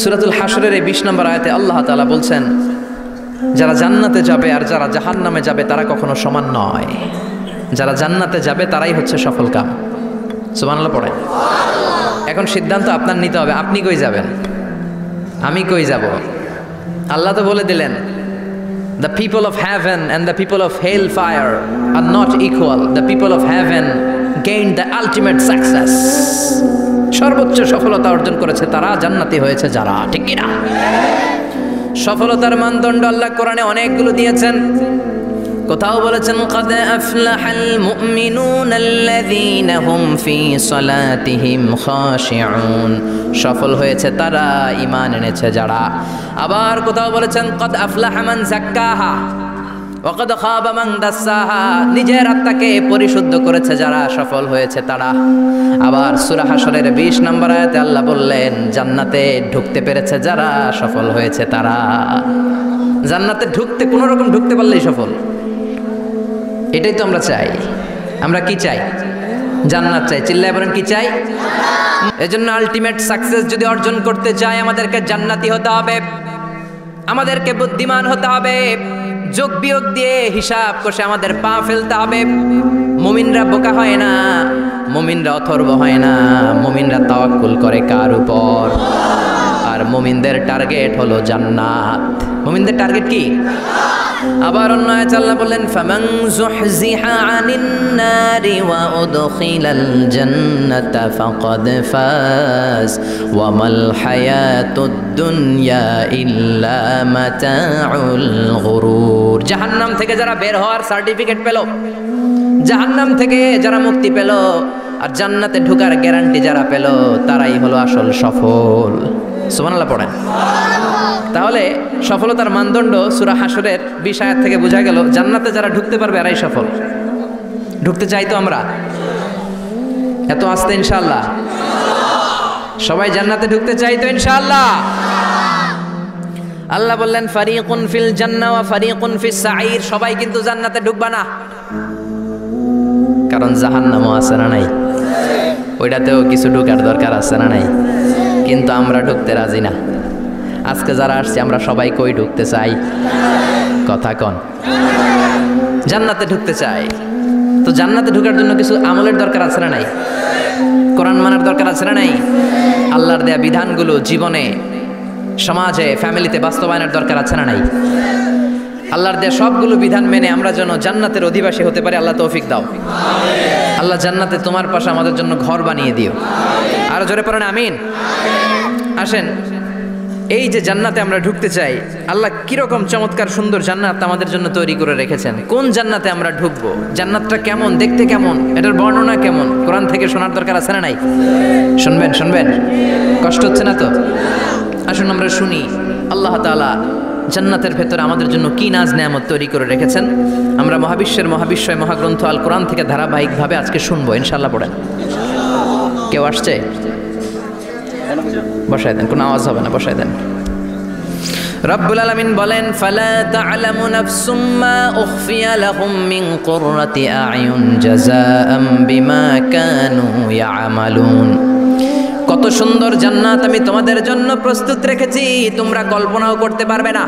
সূরাতুল হাশরের এই 20 নম্বর আয়াতে আল্লাহ তাআলা বলছেন, যারা জান্নাতে যাবে আর যারা জাহান্নামে যাবে তারা কখনো সমান নয়। যারা জান্নাতে যাবে তারাই হচ্ছে সফল কাম। সুবহানাল্লাহ পড়েন। এখন সিদ্ধান্ত আপনার নিতে হবে, আপনি কই যাবেন, আমি কই যাব। আল্লাহ তো বলে দিলেন, the people of heaven and the people of hellfire are not equal. The people of heaven gained the ultimate success. সর্বোচ্চ সফলতা অর্জন করেছে তারা, জান্নাতি হয়েছে যারা। ঠিক কি না? সফলতার মানদণ্ড আল্লাহ কোরআনে অনেকগুলো দিয়েছেন। কোথাও বলেছেন, قد أفلح المؤمنون الذين هم في صلاتهم خاشعون। সফল হয়েছে তারা, ঈমান এনেছে যারা। আবার কোথাও বলেছেন, قد أفلح من زكاها وقد خاب من دساها। নিজের আত্মাকে পরিশুদ্ধ করেছে যারা, সফল হয়েছে তারা। আবার সূরা হাশরের 20 নম্বর আয়াতে আল্লাহ বললেন, জান্নাতে ঢুকতে পেরেছে যারা, সফল হয়েছে তারা। জান্নাতে ঢুকতে কোনো রকম ঢুকতে পারলেই সফল। এটাই তো আমরা চাই। আমরা কি চাই? জান্নাত চাই। চিল্লায় বলেন কি চাই? এজন্য আলটিমেট সাকসেস যদি অর্জন করতে চাই, আমাদেরকে জান্নাতি হতে হবে, আমাদেরকে বুদ্ধিমান হতে হবে, যোগ বিয়োগ দিয়ে হিসাব কষে আমাদের পা ফেলতে হবে। মুমিনরা বোকা হয় না, মুমিনরা অথর্ব হয় না, মুমিনরা তাওয়াক্কুল করে কার উপর? আর মুমিনদের টার্গেট হলো জান্নাত। মুমিনদের টার্গেট কি? আবার অন্য আয়াতে আল্লাহ বললেন, ফামান যুহজিহা আনিন নারি ওয়া উদখিলাল জান্নাতা ফাকাদ ফাজ ওয়া মাল হায়াতুদ দুনিয়া ইল্লা মাতাউল গুরুর। জাহান্নাম থেকে যারা বের হওয়ার সার্টিফিকেট পেল, জাহান্নাম থেকে যারা মুক্তি পেল, আর জান্নাতে ঢোকার গ্যারান্টি যারা পেল, তারাই হলো আসল সফল। সুবহানাল্লাহ পড়েন। তাহলে সফলতার মানদণ্ড সূরা হাশরের 20 আয়াত থেকে বোঝা গেল, জান্নাতে যারা ঢুকতে পারবে এরাই সফল। ঢুকতে চাই তো আমরা? এত আস্তে ইনশাআল্লাহ সবাই জান্নাতে ঢুকতে চাই তো ইনশাআল্লাহ? আল্লাহ বললেন, ফারিকুন ফিল জান্নাহ ওয়া ফারিকুন ফিস সাঈর। সবাই কিন্তু জান্নাতে ঢুকবা না, কারণ জাহান্নামও আছে না নাই? ওইটাতেও কিছু ঢুকার দরকার আছে না নাই? কিন্তু আমরা ঢুকতে রাজি না। আজকে যারা আসছে আমরা সবাই কই ঢুকতে চাই? কথা কন। জান্নাতে ঢুকতে চাই। তো জান্নাতে ঢোকার জন্য কিছু আমলের দরকার আছে না নাই? কোরআন মানার দরকার আছে না নাই? আল্লাহর দেয়া বিধানগুলো জীবনে, সমাজে, ফ্যামিলিতে বাস্তবায়নের দরকার আছে না নাই? আল্লাহর দেয়া সবগুলো বিধান মেনে আমরা যেন জান্নাতের অধিবাসী হতে পারি, আল্লাহ তৌফিক দাও। আল্লাহ জান্নাতে তোমার পাশে আমাদের জন্য ঘর বানিয়ে দিও। আরো জোরে পড়েন আমিন। আসেন, এই যে জান্নাতে আমরা ঢুকতে চাই, আল্লাহ কিরকম চমৎকার সুন্দর জান্নাত আমাদের জন্য তৈরি করে রেখেছেন। কোন জান্নাতে আমরা ঢুকবো, জান্নাতটা কেমন, দেখতে কেমন, এটার বর্ণনা কেমন, কোরআন থেকে শোনার দরকার আছে না নাই? শুনবেন শুনবেন, কষ্ট হচ্ছে না তো? আসুন আমরা শুনি আল্লাহ তাআলা জান্নাতের ভেতরে আমাদের জন্য কি নাজ নেয়ামত তৈরি করে রেখেছেন। আমরা মহাবিশ্বের মহাবিশ্বয় মহাগ্রন্থ আল কোরআন থেকে ধারাবাহিকভাবে আজকে শুনবো ইনশাআল্লাহ। পড়েন। কেউ আসছে? বসায় দেন, কোনো আওয়াজ হবে না, বসায় দেন। রব্বুল আলামিন বলেন, ফালা তা'লামু নাফসুম মা উখফিয়া লাহুম মিন কুররাতি আ'য়ুন জাযাআম বিমা কানু ইয়া'মালুন। কত সুন্দর জান্নাত আমি তোমাদের জন্য প্রস্তুত রেখেছি, তোমরা কল্পনাও করতে পারবে না,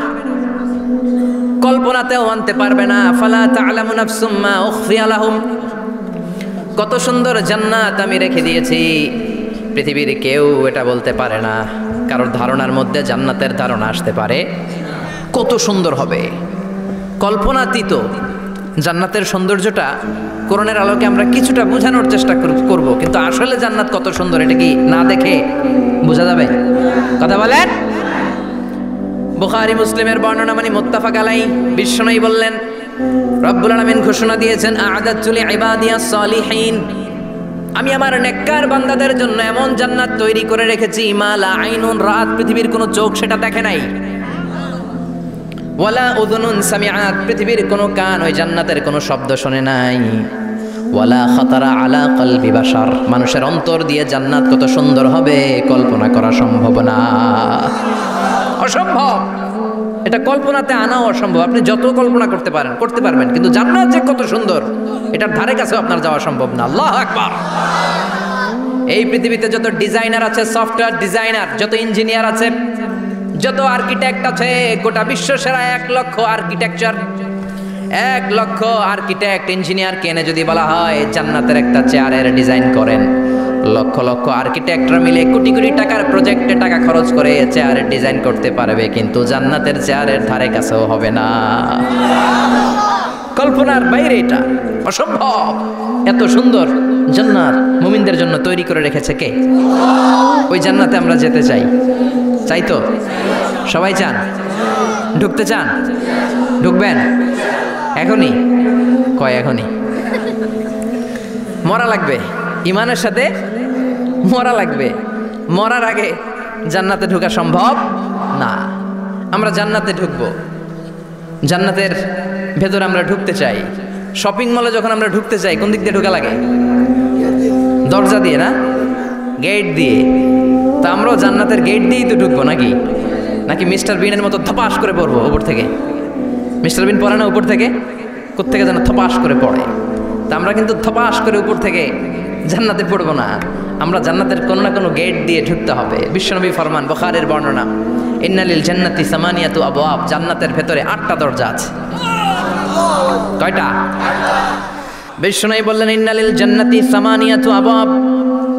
কল্পনাতেও আনতে পারবে না। ফালা তা'লামু নাফসুম মা উখফিয়া লাহুম। কত সুন্দর জান্নাত আমি রেখে দিয়েছি, পৃথিবীর কেউ এটা বলতে পারে না। কারোর ধারণার মধ্যে জান্নাতের ধারণা আসতে পারে কত সুন্দর হবে, কল্পনাতীত। জান্নাতের সৌন্দর্যটা কোরআনের আলোকে আমরা কিছুটা বোঝানোর চেষ্টা করব, কিন্তু আসলে জান্নাত কত সুন্দর এটা কি না দেখে বোঝা যাবে? কথা বলেন। বুখারী মুসলিমের বর্ণনা মানে মুত্তাফাক আলাইহি। বিশ্বনবী বললেন, রব্বুল আলামিন ঘোষণা দিয়েছেন, আ'আদাতু লিইবাদিয়াস সালিহিন, আমি আমার নেককার বান্দাদের জন্য এমন জান্নাত তৈরি করে রেখেছি, মা লা আইনুন রাত, পৃথিবীর কোনো চোখ সেটা দেখে নাই, ওয়ালা উযুনুন সামিআত, পৃথিবীর কোনো কান ওই জান্নাতের কোনো শব্দ শোনে নাই, ওয়ালা খাতারা আলা কলবি বাশার, মানুষের অন্তর দিয়ে জান্নাত কত সুন্দর হবে কল্পনা করা সম্ভব না, অসম্ভব। এটা কল্পনাতে আনাও অসম্ভব। আপনি যত কল্পনা করতে পারবেন, কিন্তু জান্নাত যে কত সুন্দর এটার ধারে কাছে আপনার যাওয়া সম্ভব না। আল্লাহু আকবার। এই পৃথিবীতে যত ডিজাইনার আছে, সফটওয়্যার ডিজাইনার, যত ইঞ্জিনিয়ার আছে, যত আর্কিটেক্ট আছে, গোটা বিশ্ব সেরা 1 লক্ষ আর্কিটেকচার, 1 লক্ষ আর্কিটেক্ট ইঞ্জিনিয়ার কেনে যদি বলা হয় জান্নাতের একটা চেয়ারের ডিজাইন করেন, লক্ষ লক্ষ আর্কিটেক্টরা মিলে কোটি কোটি টাকার প্রজেক্টে টাকা খরচ করে চেয়ারের ডিজাইন করতে পারবে, কিন্তু জান্নাতের চেয়ারের ধারে কাছেও হবে না। কল্পনার বাইরে, এটা অসম্ভব। এত সুন্দর জান্নাত মুমিনদের জন্য তৈরি করে রেখেছে কে? ওই জান্নাতে আমরা যেতে চাই, চাই তো? সবাই চান? ঢুকতে চান? ঢুকবেন এখনই? কয় এখনই? মরা লাগবে, ইমানের সাথে মরা লাগবে। মরার আগে জান্নাতে ঢোকা সম্ভব না। আমরা জান্নাতে ঢুকবো, জান্নাতের ভেতরে আমরা ঢুকতে চাই। শপিং মলে যখন আমরা ঢুকতে চাই কোন দিক দিয়ে ঢোকা লাগে? দরজা দিয়ে না, গেট দিয়ে। তো আমরাও জান্নাতের গেট দিয়েই তো ঢুকবো নাকি? নাকি মিস্টার বিনের মতো থপাস করে পড়বো উপর থেকে? মিস্টার বিন পড়ে না উপর থেকে? কোত্থেকে যেন থপাস করে পড়ে। তা আমরা কিন্তু থপাস করে উপর থেকে জান্নাতে পড়বো না, আমরা জান্নাতের কোনো না কোনো গেট দিয়ে ঢুকতে হবে। বিশ্বনবী ফরমান, বুখারীর বর্ণনা, ইন্নালিল জান্নাতি সামানিয়াতু আবওয়াব, জান্নাতের ভেতরে 8টা দরজা আছে। কয়টা? বিশ্বনবী বললেন, ইন্নালিল জান্নাতি সামানিয়াতু আবওয়াব,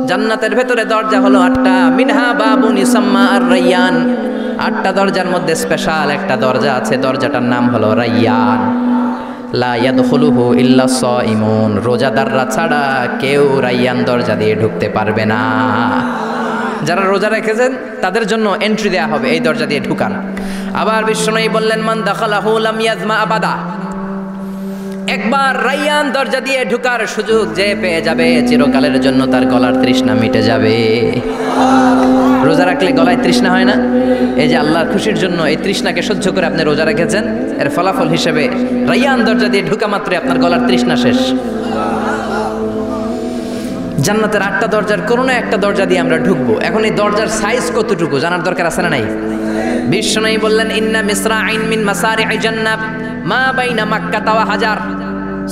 জান্নাতের ভেতরে দরজা হলো 8টা। মিনহা বাবুন ইউসাম্মা আর-রায়্যান, 8টা দরজার মধ্যে স্পেশাল একটা দরজা আছে, দরজাটার নাম হলো রায়্যান। লা ইয়াদখুলুহু ইল্লা সাইমুন, রোজাদাররা ছাড়া কেউ রায়্যান দরজা দিয়ে ঢুকতে পারবে না। যারা রোজা রেখেছেন তাদের জন্য এন্ট্রি দেয়া হবে, এই দরজা দিয়ে ঢুকান। আবার বিশ্বনবী বললেন, মান দাখালাহু লাম ইয়াজমা আবাদা, একবার রায়্যান দরজা দিয়ে ঢুকার সুযোগ যে পেয়ে যাবে, চিরকালের জন্য তার গলার তৃষ্ণা মিটে যাবে। রোজা রাখলে গলায় তৃষ্ণা হয় না? এই যে আল্লাহর খুশির জন্য এই তৃষ্ণাকে সহ্য করে আপনি রোজা রেখেছেন, এর ফলাফল হিসেবে রায়্যান দরজা দিয়ে ঢুকা মাত্রই আপনার গলার তৃষ্ণা শেষ। জান্নাতের 8টা দরজার কোনো না একটা দরজা দিয়ে আমরা ঢুকবো। এখন এই দরজার সাইজ কতটুকু জানার দরকার আছে না নাই? বিশ্বনবী বললেন, ইন্না মিসরাইন মিন মাসারি'i জান্নাত মা বাইনা মাক্কা ওয়া হাজার,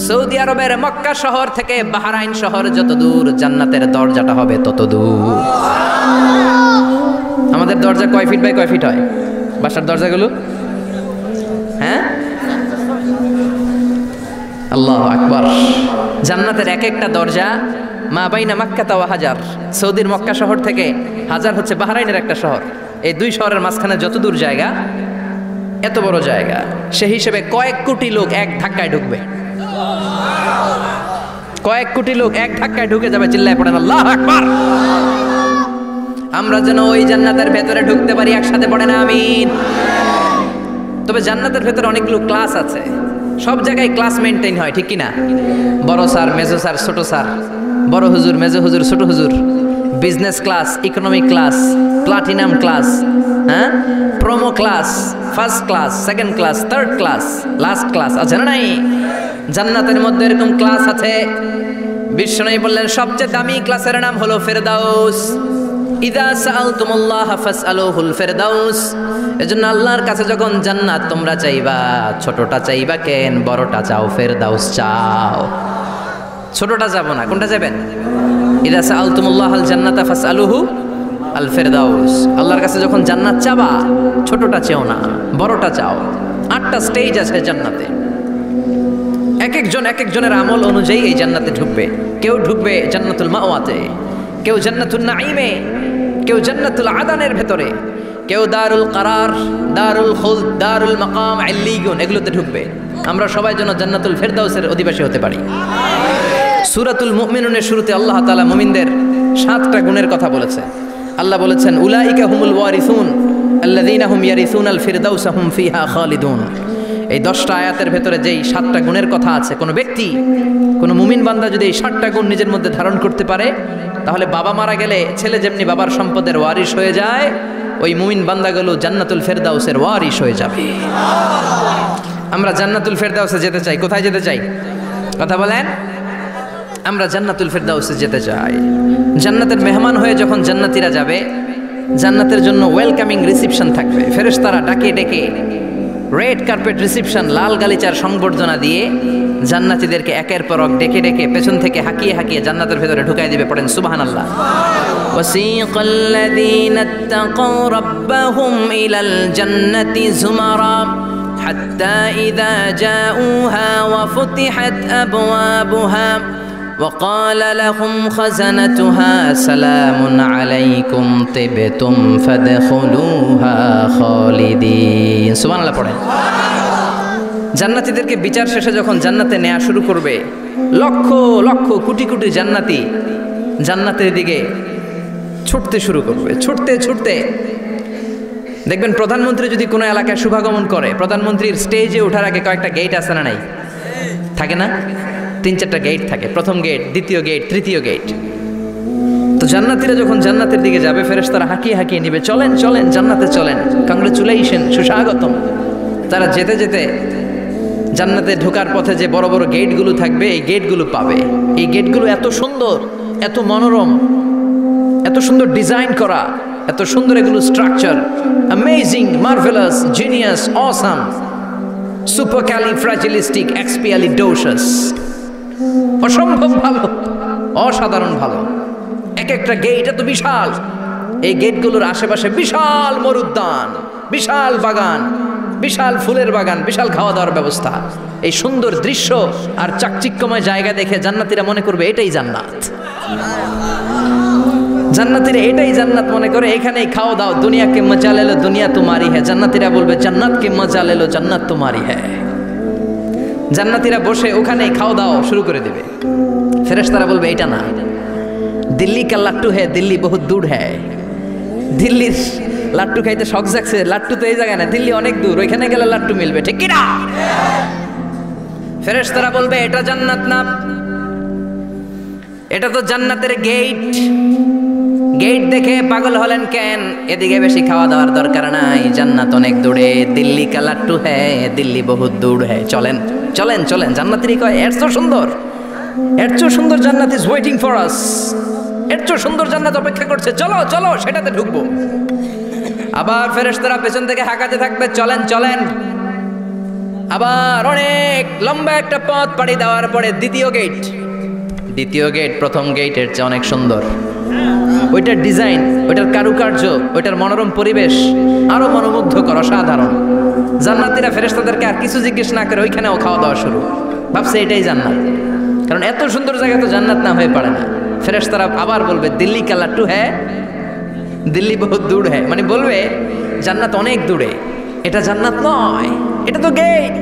সৌদি আরবের মক্কা শহর থেকে বাহরাইন শহর যত দূর, জান্নাতের দরজাটা হবে তত দূর। আমাদের দরজা কয় ফিট বাই কয় ফিট হয় বাসার দরজাগুলো? হ্যাঁ, আল্লাহু আকবার। জান্নাতের এক একটা দরজা মা বাইনা মাক্কা ওয়া হাজার, সৌদির মক্কা শহর থেকে হাজার হচ্ছে বাহরাইনের একটা শহর, এই 2 শহরের মাঝখানে যত দূর জায়গা, এত বড় জায়গা, সেই হিসেবে কয়েক কোটি লোক এক ধাক্কায় ঢুকবে। কয়েক কোটি লোক এক ধাক্কায় ঢুকে যাবে। চিল্লায় পড়েন আল্লাহু আকবার। আমরা যেন ওই জান্নাতের ভেতরে ঢুকতে পারি, একসাথে পড়েন আমিন। তবে জান্নাতের ভেতরে অনেকগুলো ক্লাস আছে, সব জায়গায় ক্লাস মেনটেন হয়, ঠিক কিনা? বড় স্যার, মেজো স্যার, ছোট স্যার, বড় হুজুর, মেজো হুজুর, ছোট হুজুর, business class, economic class, platinum class, হ্যাঁ, promo class, first class, second class, third class, last class আছে না নাই? জান্নাতের মধ্যে এরকম ক্লাস আছে। বিশ্বনবী বললেন, সবচেয়ে দামি ক্লাসের নাম হলো ফেরদাউস। ইযা সাআলতুমুল্লাহ ফাসআলুহুল ফেরদাউস, এজন্য আল্লাহর কাছে যখন জান্নাত তোমরা চাইবা, ছোটটা চাইবা কেন, বড়টা চাও, ফেরদাউস চাও। ছোটটা যাবো না, কোনটা যাবেন? ইযা সাআলতুমুল্লাহাল জান্নাতা ফাসআলুহু আল ফেরদাউস, আল্লাহর কাছে যখন জান্নাত চাবা, ছোটটা চেও না, বড়টা চাও। 8টা স্টেজ আছে জান্নাতে, এক একজনের আমল অনুযায়ী এই জান্নাতে ঢুকবে। কেউ ঢুকবে জান্নাতুল মাওয়াতে, কেউ জান্নাতুল নাঈমে, কেউ জান্নাতুল আদানের ভেতরে, কেউ দারুল কারার, দারুল খুলদ, দারুল মাকাম, ইল্লিয়ুন, এগুলোতে ঢুকবে। আমরা সবাই যেন জান্নাতুল ফেরদাউসের অধিবাসী হতে পারি। সূরাতুল মুমিনুনের শুরুতে আল্লাহ তাআলা মুমিনদের 7টা গুণের কথা বলেছে। আল্লাহ বলেছেন, উলাইকা হুমুল ওয়ারিসুন আল্লাযীনা হুম ইয়ারিসুনাল ফিরদাউসা হুম ফিহা খালিদুন। এই 10টা আয়াতের ভেতরে যেই 7টা গুণের কথা আছে, কোনো ব্যক্তি, কোনো মুমিন বান্দা যদি এই 7টা গুণ নিজের মধ্যে ধারণ করতে পারে, তাহলে বাবা মারা গেলে ছেলে যেমনি বাবার সম্পদের ওয়ারিশ হয়ে যায়, ওই মুমিন বান্দাগুলো জান্নাতুল ফেরদাউসের ওয়ারিশ হয়ে যাবে। আমরা জান্নাতুল ফেরদাউসে যেতে চাই। কোথায় যেতে চাই? কথা বলেন। আমরা জান্নাতুল ফেরদাউসে যেতে চাই। জান্নাতের মেহমান হয়ে যখন জান্নাতীরা যাবে, জান্নাতের জন্য ওয়েলকামিং রিসিপশন থাকবে। ফেরেশতারা ডাকে ডেকে রেড কার্পেট রিসিপশন, লাল গালিচার সংবর্ধনা দিয়ে জান্নাতীদেরকে একের পর এক ডেকে ডেকে পেছন থেকে হাঁকিয়ে হাঁকিয়ে জান্নাতের ভেতরে ঢুকাই দিবে। পড়েন সুবহানাল্লাহ। ওয়াসিকাল্লাযীনা ইত্তাকাউ রাব্বাহুম ইলাল জান্নাতি যুমারা হাত্তা ইযা জাউহা ওয়া ফুতিহাত আবওয়াবুহা وقال لهم خزنتها سلام عليكم طبتم فادخلوها خالدين সুবহানাল্লাহ পড়েন। জান্নাতীদেরকে বিচার শেষে যখন জান্নাতে নেওয়া শুরু করবে, লক্ষ লক্ষ কোটি কোটি জান্নাতি জান্নাতের দিকে ছুটতে শুরু করবে। ছুটতে ছুটতে দেখবেন প্রধানমন্ত্রী যদি কোনো এলাকায় শুভাগমন করে, প্রধানমন্ত্রীর স্টেজে ওঠার আগে কয়েকটা গেট আছে না নাই? থাকে না? 3-4টা গেট থাকে। প্রথম গেট, দ্বিতীয় গেট, তৃতীয় গেট। তো জান্নাতীরা যখন জান্নাতের দিকে যাবে, ফেরেশতারা হাঁকিয়ে হাঁকিয়ে নিবে, চলেন চলেন জান্নাতে চলেন, কংগ্রেচুলেশন, সুস্বাগতম। তারা যেতে যেতে জান্নাতে ঢোকার পথে যে বড় বড় গেটগুলো থাকবে, এই গেটগুলো পাবে। এই গেটগুলো এত সুন্দর, এত মনোরম, এত সুন্দর ডিজাইন করা, এত সুন্দর এগুলো structure, amazing, marvellous, genius, awesome, supercalifragilistic expialidocious, অসম্ভব ভালো, অসাধারণ ভালো। এক একটা গেট এত বিশাল। এই গেটগুলোর আশেপাশে বিশাল মরুদ্যান, বিশাল বাগান, বিশাল ফুলের বাগান, বিশাল খাওয়া দাওয়ার ব্যবস্থা। এই সুন্দর দৃশ্য আর চাকচিক্যময় জায়গা দেখে জান্নাতীরা মনে করবে এটাই জান্নাত। জান্নাতীরা এটাই জান্নাত মনে করে, এখানেই খাও দাও, দুনিয়াকে মজা লে লো, দুনিয়া তোমারি হ্যায়। জান্নাতীরা বলবে জান্নাতকে মজা লে লো, জান্নাত তোমারি হ্যায়। জান্নাতীরা বসে ওখানেই খাও দাও শুরু করে দিবে। ফেরেশতারা বলবে এটা না, দিল্লি কা লাট্টু হ্যায়, দিল্লি বহুত দূর হ্যায়। দিল্লির লাট্টু খাইতে শখ জাগছে, লাট্টু তো এই জায়গায় না, দিল্লি অনেক দূর, ওইখানে গেলে লাট্টু মিলবে, ঠিক কিনা? ফেরেশতারা বলবে এটা জান্নাত না, এটা তো জান্নাতের গেট। গেট দেখে পাগল হলেন কেন? এদিকে বেশি খাওয়া দাওয়ার দরকার নাই, জান্নাত অনেক দূরে। দিল্লি কা লাট্টু হ্যায়, দিল্লি বহুত দূর হ্যায়। চলেন চলেন চলেন। জান্নাতেরই কয় এর চেয়ে সুন্দর, এর চেয়ে সুন্দর জান্নাত ইজ ওয়েটিং ফর আস। এর চেয়ে সুন্দর জান্নাত অপেক্ষা করছে, চলো চলো সেটাতে ঢুকবো। আবার ফেরেশতারা পেছন থেকে হাঁকাতে থাকবে, চলেন চলেন। আবার অনেক লম্বা একটা পথ পাড়ি দেওয়ার পরে দ্বিতীয় গেট। দ্বিতীয় গেট প্রথম গেটের চেয়ে অনেক সুন্দর। ওইটার ডিজাইন, ওইটার কারুকার্য, ওইটার মনোরম পরিবেশ আরো মনোমুগ্ধকর, অসাধারণ। জান্নাতীরা ফেরেশতাদেরকে আর কিছু জিজ্ঞেস না করে ওইখানেও খাওয়া দাওয়া শুরু। ভাবছে এটাই জান্নাত, কারণ এত সুন্দর জায়গা তো জান্নাত না হয়ে পারে না। ফেরেশতারা আবার বলবে দিল্লি কা লাট্টু হ্যায়, দিল্লি বহুত দূর হ্যায়, মানে বলবে জান্নাত অনেক দূরে, এটা জান্নাত নয়, এটা তো গেট,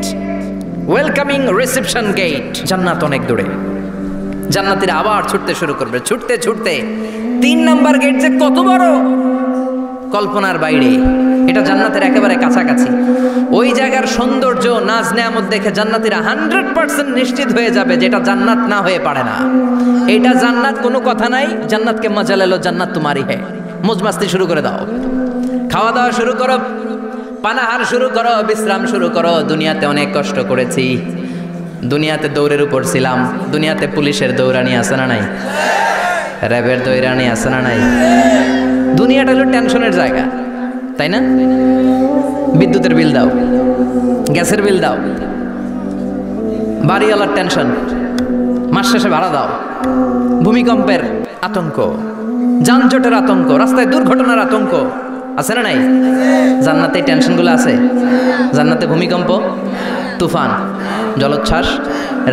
ওয়েলকামিং রিসেপশন গেট, জান্নাত অনেক দূরে। জান্নাতীরা আবার ছুটতে শুরু করবে, ছুটতে ছুটতে 3 নাম্বার গেট যে কত বড়, কল্পনার বাইরে। এটা জান্নাতের একেবারে কাছাকাছি। ওই জায়গার সৌন্দর্য, নাজ নেয়ামত দেখে জান্নাতীরা 100% নিশ্চিত হয়ে যাবে যে এটা জান্নাত না হয়ে পারে না, এটা জান্নাত, কোনো কথা নাই। জান্নাতকে মজা লেলো, জান্নাত তোমারই হ্যায়। মौज মাস্তি শুরু করে দাও, খাওয়া দাওয়া শুরু করো, পানাহার শুরু করো, বিশ্রাম শুরু করো। দুনিয়াতে অনেক কষ্ট করেছি, দুনিয়াতে দৌড়ের উপর ছিলাম, দুনিয়াতে পুলিশের দৌড়ানি আছে না নাই, র্যাবের দৌড়ানি আছে না নাই। দুনিয়াটা হলো টেনশনের জায়গা, তাই না? বিদ্যুতের বিল দাও, গ্যাসের বিল দাও, বাড়িওয়ালার টেনশন, মাস শেষে ভাড়া দাও, ভূমিকম্পের আতঙ্ক, যানজটের আতঙ্ক, রাস্তায় দুর্ঘটনার আতঙ্ক আছে না নাই? জান্নাতে টেনশনগুলো আছে? জান্নাতে ভূমিকম্প, তুফান, জলোচ্ছ্বাস,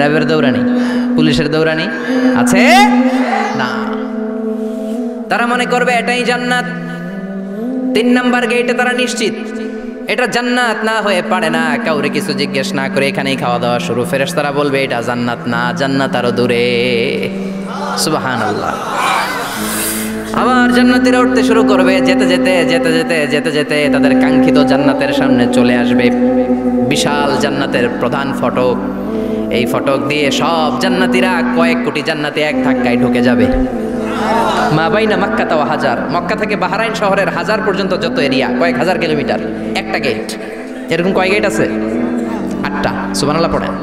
র্যাবের দৌড়ানি, পুলিশের দৌড়ানি আছে না। তারা মনে করবে এটাই জান্নাত। 3 নাম্বার গেটে তারা নিশ্চিত এটা জান্নাত না হয়ে পারে না। কাউরে কিছু জিজ্ঞেস না করে এখানেই খাওয়া দাওয়া শুরু। ফেরেশতারা বলবে এটা জান্নাত না, জান্নাত আরো দূরে। সুবহানাল্লাহ। আবার জান্নাতীরা উঠতে শুরু করবে, যেতে যেতে যেতে যেতে যেতে যেতে তাদের কাঙ্ক্ষিত জান্নাতের সামনে চলে আসবে। বিশাল জান্নাতের প্রধান ফটক, এই ফটক দিয়ে সব জান্নাতীরা, কয়েক কোটি জান্নাতি এক ধাক্কায় ঢুকে যাবে। মা বাইনা মক্কা তাওয়া হাজার, মক্কা থেকে বাহরাইন শহরের 1000 পর্যন্ত যত এরিয়া, কয়েক হাজার কিলোমিটার, একটা গেট। এরকম কয় গেট আছে? 8টা। সুবহানাল্লাহ পড়েন।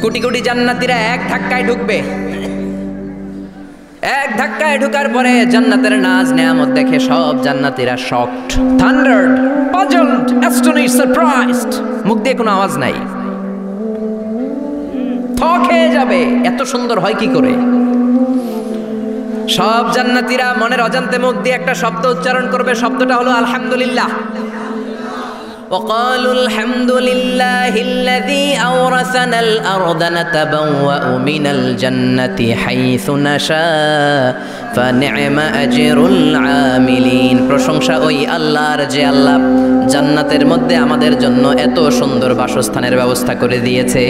কোটি কোটি জান্নাতীরা এক ধাক্কায় ঢুকবে। এক ধাক্কায় ঢুকার পরে জান্নাতের নাজ নেয়ামত দেখে সব জান্নাতীরা শকড, থান্ডার্ড, পাজলড, অ্যাস্টনিশড, সারপ্রাইজড। মুখ দিয়ে কোনো আওয়াজ নাই। খেয়ে যাবে। এত সুন্দর হয় কি করে? সব জান্নাতীরা মনের অজান্তে মুখ দিয়ে একটা শব্দ উচ্চারণ করবে, শব্দটা হলো আলহামদুলিল্লাহ। وقالوا الحمد لله الذي أورثنا الأرض نتبوأ من الجنة حيث نشاء فنعم أجر العاملين। প্রশংসা ওই আল্লাহর যে আল্লাহ জান্নাতের মধ্যে আমাদের জন্য এত সুন্দর বাসস্থানের ব্যবস্থা করে দিয়েছে।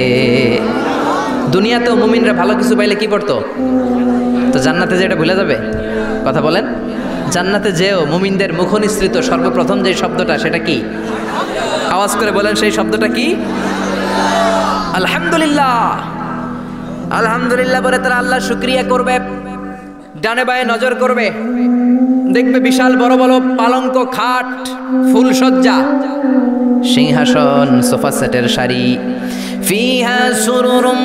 দুনিয়াতেও মুমিনরা ভালো কিছু পাইলে কি করতো? তো জান্নাতে যে এটা ভুলে যাবে? কথা বলেন। জান্নাতে যেও মুমিনদের মুখনিসৃত সর্বপ্রথম যে শব্দটা, সেটা কি? আওয়াজ করে বলেন, সেই শব্দটা কি? আলহামদুলিল্লাহ। আলহামদুলিল্লাহ বলে তারা আল্লাহ শুকরিয়া করবে, ডানে বায়ে নজর করবে, দেখবে বিশাল বড় বড় পালঙ্ক, খাট, ফুলসজ্জা, সিংহাসন, সোফা সেটের সারি, ফিহা সুরুরুম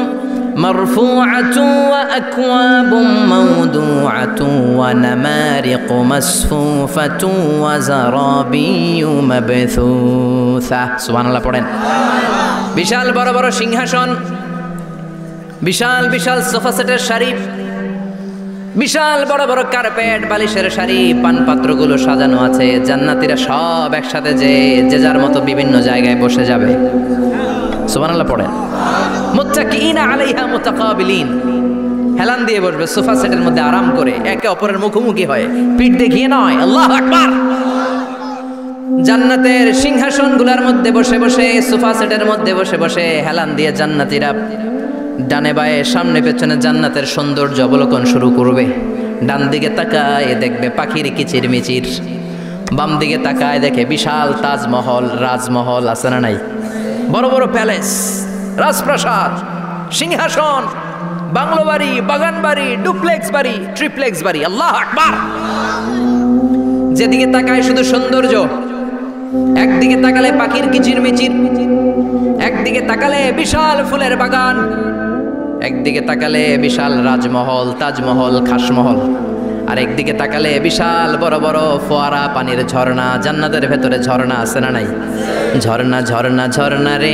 মারফুআতুন ওয়া আকওয়াবুম মাওদুআতুন ওয়া নামারিকু মাসফুফাতুন ওয়া যারাবিয়্যু মাবথুসা। সুবহানাল্লাহ পড়েন। বিশাল বড় বড় সিংহাসন, বিশাল বিশাল সোফা সেটের সারি, বিশাল বড় বড় কার্পেট, বালিশের সারি, পানপাত্রগুলো সাজানো আছে। জান্নাতীরা সব একসাথে যে যার মতো বিভিন্ন জায়গায় বসে যাবে। সুবহানাল্লাহ পড়েন। মুত্তাকিইনা আলাইহা মুতাকাবিলিন, হেলান দিয়ে বসবে সোফা সেটের মধ্যে আরাম করে, একে অপরের মুখোমুখি হয়ে, পিঠ দেখিয়ে নয়। আল্লাহু আকবার। জান্নাতের সিংহাসনগুলোর মধ্যে বসে বসে, সোফা সেটের মধ্যে বসে বসে হেলান দিয়ে জান্নাতীরা ডানে বায়ে সামনে পেছনে জান্নাতের সৌন্দর্য অবলোকন শুরু করবে। ডান দিকে তাকায় দেখবে পাখির কিচির মিচির, বাম দিকে তাকায় দেখে বিশাল তাজমহল, রাজমহল আছে না নাই? বড় বড় প্যালেস, রাজপ্রাসাদ, সিংহাসন, বাংলো বাড়ি, বাগান বাড়ি, ডুপ্লেক্স বাড়ি, ট্রিপ্লেক্স বাড়ি। আল্লাহু আকবার। যেদিকে তাকায় শুধু সৌন্দর্য। একদিকে তাকালে পাখির কিচির মিচির, একদিকে তাকালে বিশাল ফুলের বাগান, একদিকে তাকালে বিশাল রাজমহল, তাজমহল, খাসমহল, আর একদিকে তাকালে বিশাল বড় বড় ফোয়ারা, পানির ঝর্ণা। জান্নাতের ভেতরে ঝর্ণা আছে না নাই? ঝর্ণা ঝর্ণা ঝর্ণা রে,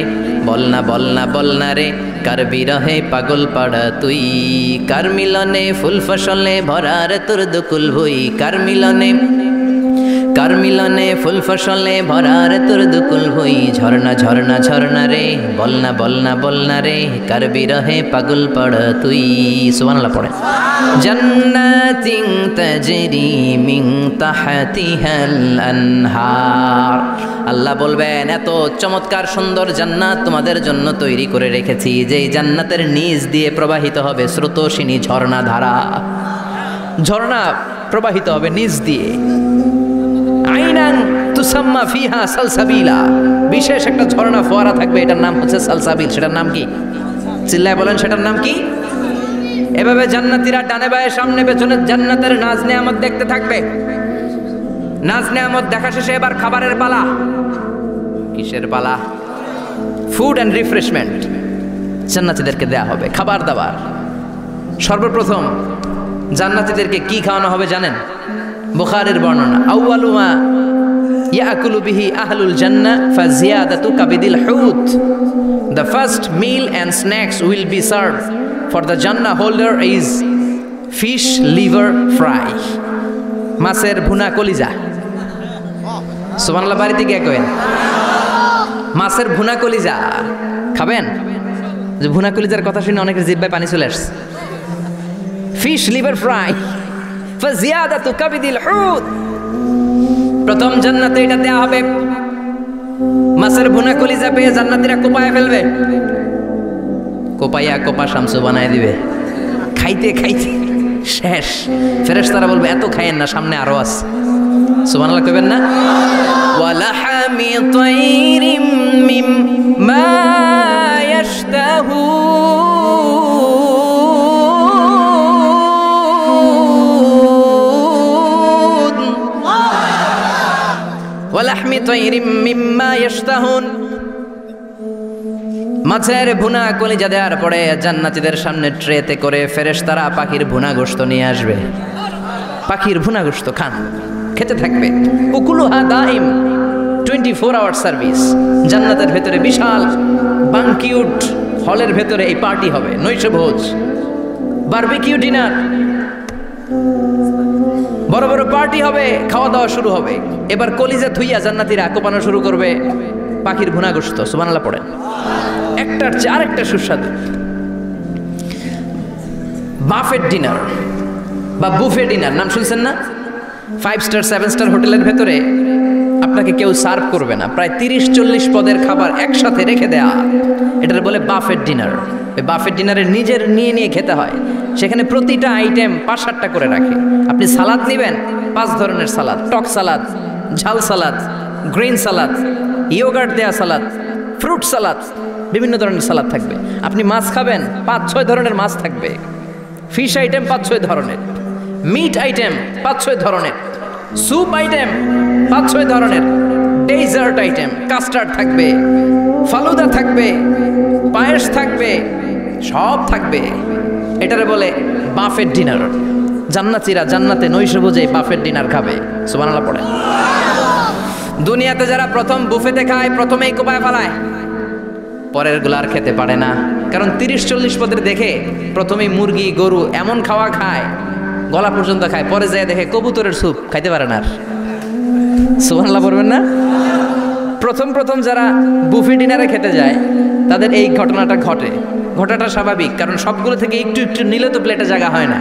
বলনা বলনা বলনা রে, কার বিরহে পাগল পাড়া তুই, কার মিলনে ফুল ফসলে ভরার তোর দুকুল ভুই, কার মিলনে ফুল ফসলে ভরার তোর দুকুল ভুই। ঝর্ণা ঝর্ণা ঝর্ণা রে, বলনা বলনা বলনা রে, কার বিরহে পাগল পাড়া তুই। সুবহানাল্লাহ পড়ে। জান্নাতিন তাজরি মিন তাহতিহাল আনহার। আল্লাহ বলবেন, এত চমৎকার সুন্দর জান্নাত তোমাদের জন্য তৈরি করে রেখেছি, যেই জান্নাতের নিচ দিয়ে প্রবাহিত হবে স্রোতস্বিনী ঝর্ণা ধারা। ঝর্ণা প্রবাহিত হবে নিচ দিয়ে। আইনান তুসাম্মা ফিহা সালসাবিলা, বিশেষ একটা ঝর্ণা ফোয়ারা থাকবে, এটার নাম হচ্ছে সালসাবিল। সেটার নাম কি? চিল্লায় বলেন, সেটার নাম কি? এভাবে জান্নাতীরা ডানে বায়ে সামনে পেছনে জান্নাতের নাজ নেয়ামত দেখতে থাকবে। নাজ নেয়ামত দেখা শেষে এবার খাবারের পালা। কিসের পালা? ফুড অ্যান্ড রিফ্রেশমেন্ট জান্নাতীদেরকে দেয়া হবে, খাবার দাবার। সর্বপ্রথম জান্নাতীদেরকে কি খাওয়ানো হবে জানেন? বুখারীর বর্ণনা, আউয়ালু মা ইয়াকুলু বিহি আহলুল জান্নাহ ফাজিয়াদাতু কাবিদিল হুত। The first meal and snacks will be served for the Jannah holder is fish liver fry, মাছের ভুনা কলিজা। সুবহানাল্লাহ, বাড়িতে গিয়ে কইন মাছের ভুনা কলিজা খাবেন। যে ভুনা কলিজার কথা শুনে অনেকের জিহ্বায় পানি চলে আসছে। ফিশ লিভার ফ্রাই ফাজিয়াদাতু কাবিদিল হুত, প্রথম জান্নাতে এটা দেয়া হবে। মাছের ভুনা কলিজা পেয়ে জান্নাতীরা কোপায় ফেলবে, কোপাইয়া কোপা শামসু বানায় দিবে। খাইতে খাইতে শেষ। ফেরেশতারা বলবে, এত খাইয়েন না, সামনে আরো আছে। সুবহানাল্লাহ কইবেন না? ওয়ালাহামি তাইরিম মিম্মা ইয়াশতাহুন, ওয়ালাহমি তাইরিম মিম্মা ইয়াশতাহুন। মাছের ভুনা কলিজা দেওয়ার পরে জান্নাতীদের সামনে ট্রেতে করে ফেরেশতারা পাখির ভুনা গোশত নিয়ে আসবে। পাখির ভুনা গোশত খান, খেতে থাকবে। উকুলুহা দাইম, 24 আওয়ার সার্ভিস। জান্নাতের ভেতরে বিশাল বানকিউট হলের ভেতরে এই পার্টি হবে, নৈশভোজ, বারবিকিউ ডিনার, বড় বড় পার্টি হবে, খাওয়া দাওয়া শুরু হবে। এবার কলিজা থুইয়া জান্নাতীরা কোপানো শুরু করবে পাখির ভুনা গোশত। সুবহানাল্লাহ পড়েন। একটার চেয়ে আরেকটা সুস্বাদু। বাফেট ডিনার বা বুফে ডিনার নাম শুনছেন না? 5 স্টার 7 স্টার হোটেলের ভেতরে আপনাকে কেউ সার্ভ করবে না, প্রায় 30-40 পদের খাবার একসাথে রেখে দেয়া, এটার বলে বাফেট ডিনার। এই বাফেট ডিনারে নিজের নিয়ে খেতে হয়। সেখানে প্রতিটা আইটেম 5-7টা করে রাখে। আপনি সালাদ নেবেন, 5 ধরনের সালাদ, টক সালাদ, ঝাল সালাদ, গ্রিন সালাদ, ইয়োগার্ট দেয়া সালাদ, ফ্রুট সালাদ, বিভিন্ন ধরনের সালাদ থাকবে। আপনি মাছ খাবেন, 5-6 ধরনের মাছ থাকবে। ফিশ আইটেম 5-6 ধরনের, মিট আইটেম 5-6 ধরনের, স্যুপ আইটেম 5-6 ধরনের, ডেজার্ট আইটেম, কাস্টার্ড থাকবে, ফালুদা থাকবে, পায়েস থাকবে, সব থাকবে। এটারে বলে বাফেট ডিনার। জান্নাতীরা জান্নাতে নৈশভোজে বাফেট ডিনার খাবে। সুবহানাল্লাহ পড়ে। দুনিয়াতে যারা প্রথম বুফেতে খায়, প্রথমেই কোপায় ফেলায়, পরের গুলো আর খেতে পারে না। কারণ 30-40 পদের দেখে প্রথমেই মুরগি গরু এমন খাওয়া খায়, গলা পর্যন্ত খায়, পরে যায় দেখে কবুতরের স্যুপ, খাইতে পারে না আর। সুবহানাল্লাহ পড়বেন না? প্রথম যারা বুফে ডিনারে খেতে যায় তাদের এই ঘটনাটা ঘটাটা স্বাভাবিক, কারণ সবগুলো থেকে একটু নিলে তো প্লেটে জায়গা হয় না।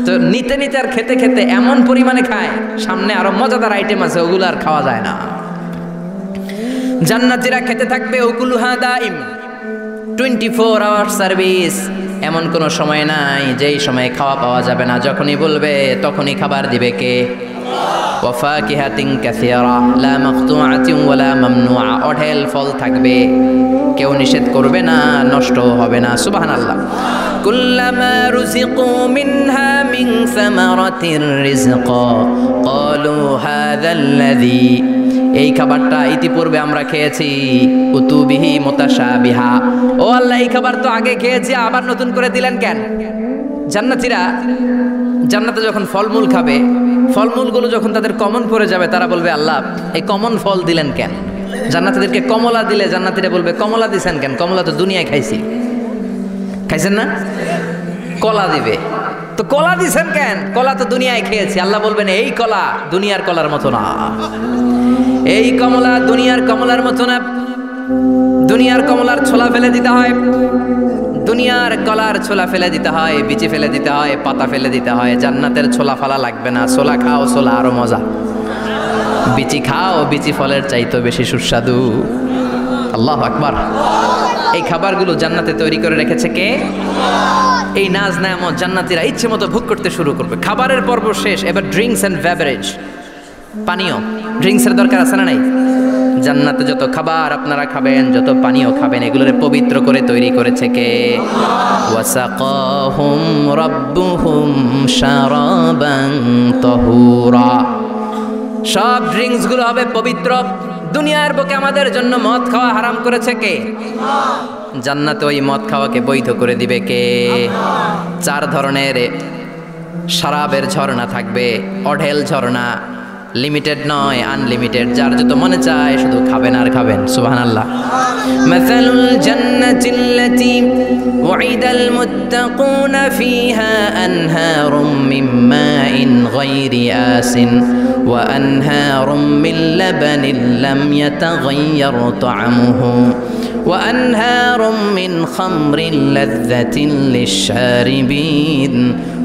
তো নিতে আর খেতে এমন পরিমাণে খায়, সামনে আরো মজাদার আইটেম আছে, ওগুলো আর খাওয়া যায় না। জান্নাতীরা খেতে থাকবে উকুলুহা দাইম, 24 আওয়ার সার্ভিস। এমন কোনো সময় নাই যেই সময়ে খাওয়া পাওয়া যাবে না। যখনই বলবে তখনই খাবার দিবে কে? ওয়াফাকিহাতিন কাসীরা লা মাকতুআতিন ওয়ালা মামনুআ। অঢেল ফল থাকবে, কেউ নিষেধ করবে না, নষ্ট হবে না। সুবহানাল্লাহ। কুল্লামা রুজিকু মিনহা মিন সামারাতির রিজকা ক্বালু হাযাল্লাযী, এই খাবারটা ইতিপূর্বে আমরা খেয়েছি, উতুবিহি মুতাশাবিহা, ও আল্লাহ এই খাবার তো আগে খেয়েছি, আবার নতুন করে দিলেন কেন? জান্নাতীরা জান্নাতে যখন ফলমূল খাবে, ফলমূলগুলো যখন তাদের কমন পড়ে যাবে, তারা বলবে আল্লাহ এই কমন ফল দিলেন কেন? জান্নাতীদেরকে কমলা দিলে জান্নাতীরা বলবে কমলা দিছেন কেন? কমলা তো দুনিয়ায় খাইছেন না? কলা দিবে, তো কলা দিছেন কেন? কলা তো দুনিয়ায় খেয়েছি। আল্লাহ বলবেন এই কলা দুনিয়ার কলার মতো না, এই কমলা দুনিয়ার কমলার মতো না। দুনিয়ার কমলার ছোলা ফেলে দিতে হয়, দুনিয়ার কলার ছোলা ফেলে দিতে হয়, বিচি ফেলে দিতে হয়, পাতা ফেলে দিতে হয়। জান্নাতের ছোলা ফালা লাগবে না, ছোলা খাও, ছোলা আরো মজা। বিচি খাও, বিচি ফলের চাইতো বেশি সুস্বাদু। আল্লাহু আকবার। এই খাবারগুলো জান্নাতে তৈরি করে রেখেছে কে? এই নাজ নেয়ামত জান্নাতীরা ইচ্ছে মতো ভোগ করতে শুরু করবে। খাবারের পর্ব শেষ, এবার ড্রিঙ্কস এন্ড বেভারেজ, পানীয়। ড্রিঙ্কসের দরকার আছে না নাই? জান্নাতে যত খাবার আপনারা খাবেন, যত পানীয় খাবেন, এগুলোরে পবিত্র করে তৈরি করেছে কে? ওয়াসাকাহুম রাব্বুহুম শারাবান তাহুরা। সব ড্রিঙ্কস গুলো হবে পবিত্র। দুনিয়ার বুকে আমাদের জন্য মদ খাওয়া হারাম করেছে কে? জান্নাতে ওই মদ খাওয়াকে বৈধ করে দিবে কে? 4 ধরনের শরাবের ঝর্ণা থাকবে, অঢেল ঝর্ণা, লিমিটেড নয়, আনলিমিটেড। যার যত মনে চায় শুধু খাবেন আর খাবেন। সুবহানাল্লাহ। মাসালুল জান্নাতিল্লাতী ওয়াইদাল মুত্তাকুনা ফীহা আনহারুম মিন মাইন গায়রি আসিন ওয়া আনহারুম মিন লাবানিন লাম ইয়াতাগায়্যার তা'আমুহু ওয়া আনহারুম মিন খামরিন লাযযাতিন লিশ-শারিবিন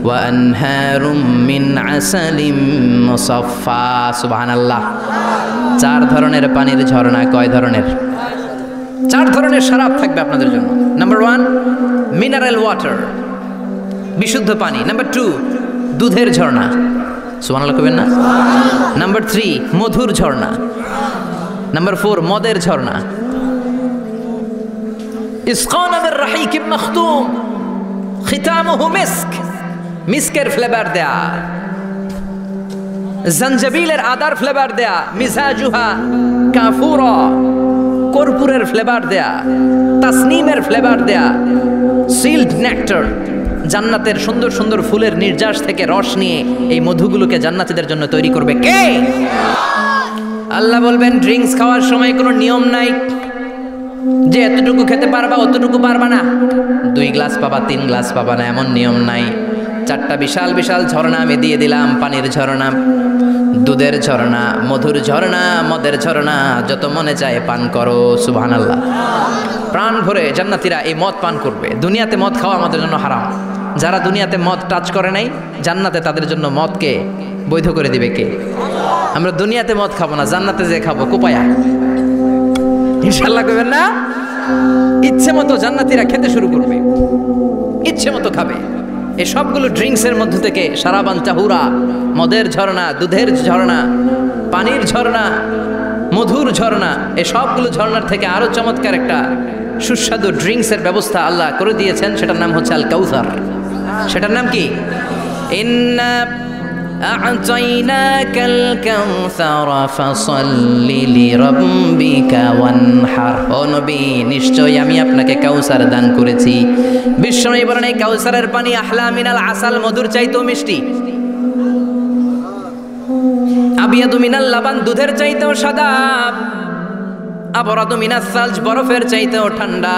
ওয়া আনহারুম মিন আসালিম মুসাফফা। সুবহানাল্লাহ। 4 ধরনের পানির ঝর্ণা। কয় ধরনের? 4 ধরনের শরাব থাকবে আপনাদের জন্য। নাম্বার 1 মিনারেল ওয়াটার, বিশুদ্ধ পানি। নাম্বার 2 দুধের ঝর্ণা। সুবহানাল্লাহ কইবেন না? নাম্বার 3 মধুর ঝর্ণা। নাম্বার 4 মদের ঝর্ণা। ইসকানা মির রাহিকিম মাখতুম খিতামুহু মিস্ক, মিস্কের ফ্লেভার দেয়া, জঞ্জাবিলের আদার ফ্লেভার দেয়া, মিজাজুহা কাফুরা, কর্পূরের ফ্লেভার দেয়া, তাসনিমের ফ্লেভার দেয়া, সিল্ড নেক্টার, জান্নাতের সুন্দর সুন্দর ফুলের নির্যাস থেকে রস নিয়ে এই মধুগুলোকে জান্নাতীদের জন্য তৈরি করবে কে? আল্লাহ বলবেন ড্রিঙ্কস খাওয়ার সময় কোনো নিয়ম নাই। যে এতটুকু খেতে পারবা অতটুকু পারবা না, 2 গ্লাস পাবা 3 গ্লাস পাবা না, এমন নিয়ম নাই। 4টা বিশাল বিশাল ঝর্ণা আমি দিয়ে দিলাম, পানির ঝর্ণা, দুধের ঝর্ণা, মধুর ঝর্ণা, মদের ঝর্ণা, যত মনে চায় পান করো। সুবহানাল্লাহ। প্রাণ ভরে জান্নাতীরা এই মদ পান করবে। দুনিয়াতে মদ খাওয়া আমাদের জন্য হারাম। যারা দুনিয়াতে মদ টাচ করে নাই, জান্নাতে তাদের জন্য মদকে বৈধ করে দিবে কে? আমরা দুনিয়াতে মদ খাবো না, জান্নাতে যে খাবো কোপায়া। ইনশাআল্লাহ করবেন না? ইচ্ছে মতো জান্নাতীরা খেতে শুরু করবে, ইচ্ছে মতো খাবে। এই সবগুলো ড্রিঙ্কসের মধ্য থেকে সারাবান তাহুরা, মদের ঝর্ণা, দুধের ঝর্ণা, পানির ঝর্ণা, মধুর ঝর্ণা, এই সবগুলো ঝর্ণার থেকে আরো চমৎকার একটা সুস্বাদু ড্রিঙ্কসের ব্যবস্থা আল্লাহ করে দিয়েছেন। সেটার নাম হচ্ছে আল কাউসার। সেটার নাম কি? ইন্না আ'তাইনাকাল কাউসারা ফাসাল্লি লিরাব্বিকা ওয়ানহার। ও নবী, নিশ্চয়ই আমি আপনাকে কাউসার দান করেছি। বিশ্বনবী বলেন, এই কাউসারের পানি আহলা মিনাল আসাল, মধুর চাইতেও মিষ্টি। আবিয়াদু মিনাল লাবান, দুধের চাইতেও সাদা। আবরাদু মিনাস সালজ, বরফের চাইতেও ঠান্ডা।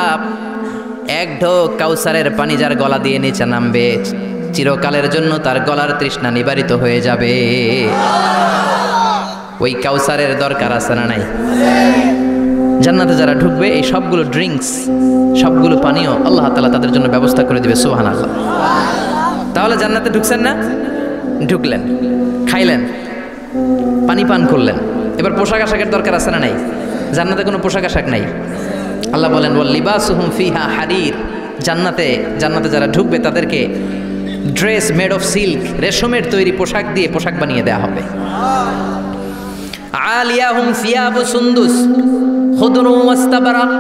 এক ঢোক কাউসারের পানি যার গলা দিয়ে নিচে নামবে, চিরকালের জন্য তার গলার তৃষ্ণা নিবারিত হয়ে যাবে। ওই কাউসারের দরকার আছে না নাই? জান্নাতে যারা ঢুকবে এই সবগুলো ড্রিঙ্কস, সবগুলো পানীয় আল্লাহ তাআলা তাদের জন্য ব্যবস্থা করে দিবে। সুবহানাল্লাহ। তাহলে জান্নাতে ঢুকছেন না? ঢুকলেন, খাইলেন, পানি পান করলেন, এবার পোশাক আশাকের দরকার আছে না নাই? জান্নাতে কোনো পোশাক আশাক নাই। আল্লাহ বলেন, ওয়াল লিবাসুহুম ফিহা হারির। জান্নাতে যারা ঢুকবে তাদেরকে ড্রেস মেড অফ সিল্ক, রেশমের তৈরি পোশাক দিয়ে পোশাক বানিয়ে দেওয়া হবে। আলিয়াহুম সিয়াবু সুন্দুস খুদরু ওয়াস্তাবরাক।